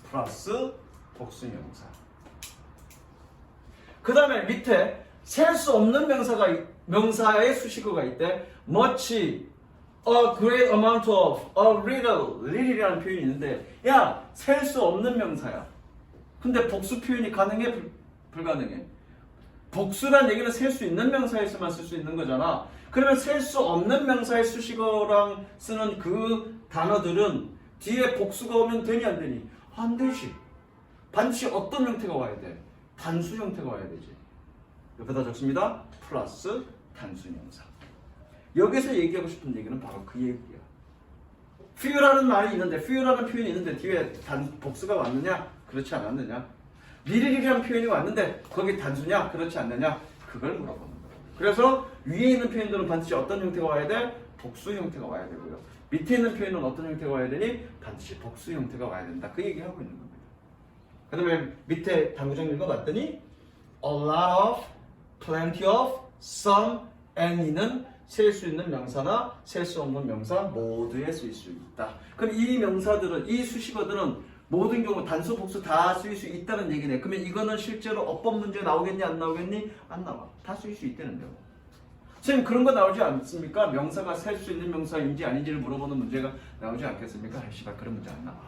플러스 복수 명사. 그 다음에 밑에 셀 수 없는 명사의 수식어가 있대. much, a great amount of, a little, little이라는 표현이 있는데, 야, 셀 수 없는 명사야. 근데 복수 표현이 가능해? 불가능해? 복수란 얘기는 셀 수 있는 명사에서만 쓸 수 있는 거잖아. 그러면 셀 수 없는 명사의 수식어랑 쓰는 그 단어들은 뒤에 복수가 오면 되니 안 되니? 안 되지. 반드시 어떤 형태가 와야 돼? 단수 형태가 와야 되지. 옆에다 적습니다. 플러스 단수 명사. 여기서 얘기하고 싶은 얘기는 바로 그 얘기야. few라는 말이 있는데, few라는 표현이 있는데 뒤에 복수가 왔느냐? 그렇지 않았느냐? little이라는 표현이 왔는데 거기 단수냐? 그렇지 않느냐? 그걸 물어보는 거예요. 그래서 위에 있는 표현들은 반드시 어떤 형태가 와야 돼? 복수 형태가 와야 되고요. 밑에 있는 표현은 어떤 형태가 와야 되니? 반드시 복수 형태가 와야 된다. 그 얘기하고 있는 겁니다. 그 다음에 밑에 당구장 읽어봤더니 a lot of, plenty of, some, any는 셀 수 있는 명사나 셀 수 없는 명사 모두에 쓸 수 있다. 그럼 이 명사들은, 이 수식어들은 모든 경우 단수, 복수 다 쓸 수 있다는 얘기네. 그러면 이거는 실제로 어법 문제 나오겠니? 안 나오겠니? 안 나와. 다 쓸 수 있다는데요. 선생님 그런 거 나오지 않습니까? 명사가 셀 수 있는 명사인지 아닌지를 물어보는 문제가 나오지 않겠습니까? 씨발 그런 문제 안 나와.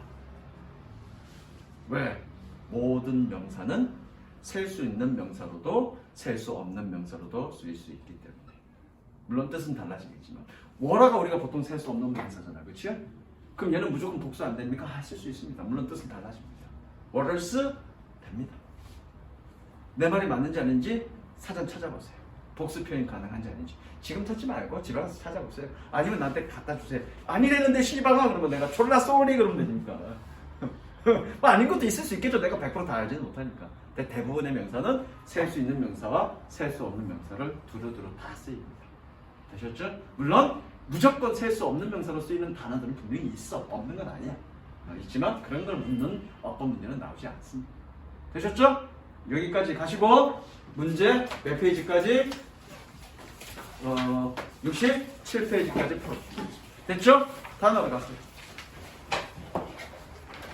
왜? 모든 명사는 셀 수 있는 명사로도 셀 수 없는 명사로도 쓰일 수 있기 때문에. 물론 뜻은 달라지겠지만 워라가 우리가 보통 셀 수 없는 명사잖아, 그렇죠? 그럼 얘는 무조건 복수 안 됩니까? 쓸 수 있습니다. 물론 뜻은 달라집니다. 워럴스 됩니다. 내 말이 맞는지 아닌지 사전 찾아보세요. 복수 표현 가능한지 아닌지. 지금 찾지 말고 집에 가서 찾아보세요. 아니면 나한테 갖다 주세요. 아니래는데 씨발아 그러면 내가 졸라 쏘리 그러면 되니까. 뭐 아닌 것도 있을 수 있겠죠. 내가 100%다 알지는 못하니까. 근데 대부분의 명사는 셀 수 있는 명사와 셀 수 없는 명사를 두루두루 다 쓰입니다. 되셨죠? 물론 무조건 셀 수 없는 명사로 쓰이는 단어들은 분명히 있어. 없는 건 아니야. 있지만 그런 걸 묻는 어떤 문제는 나오지 않습니다. 되셨죠? 여기까지 가시고 문제 몇 페이지까지? 67페이지까지 풀어. 됐죠? 다음 넘어갔어요.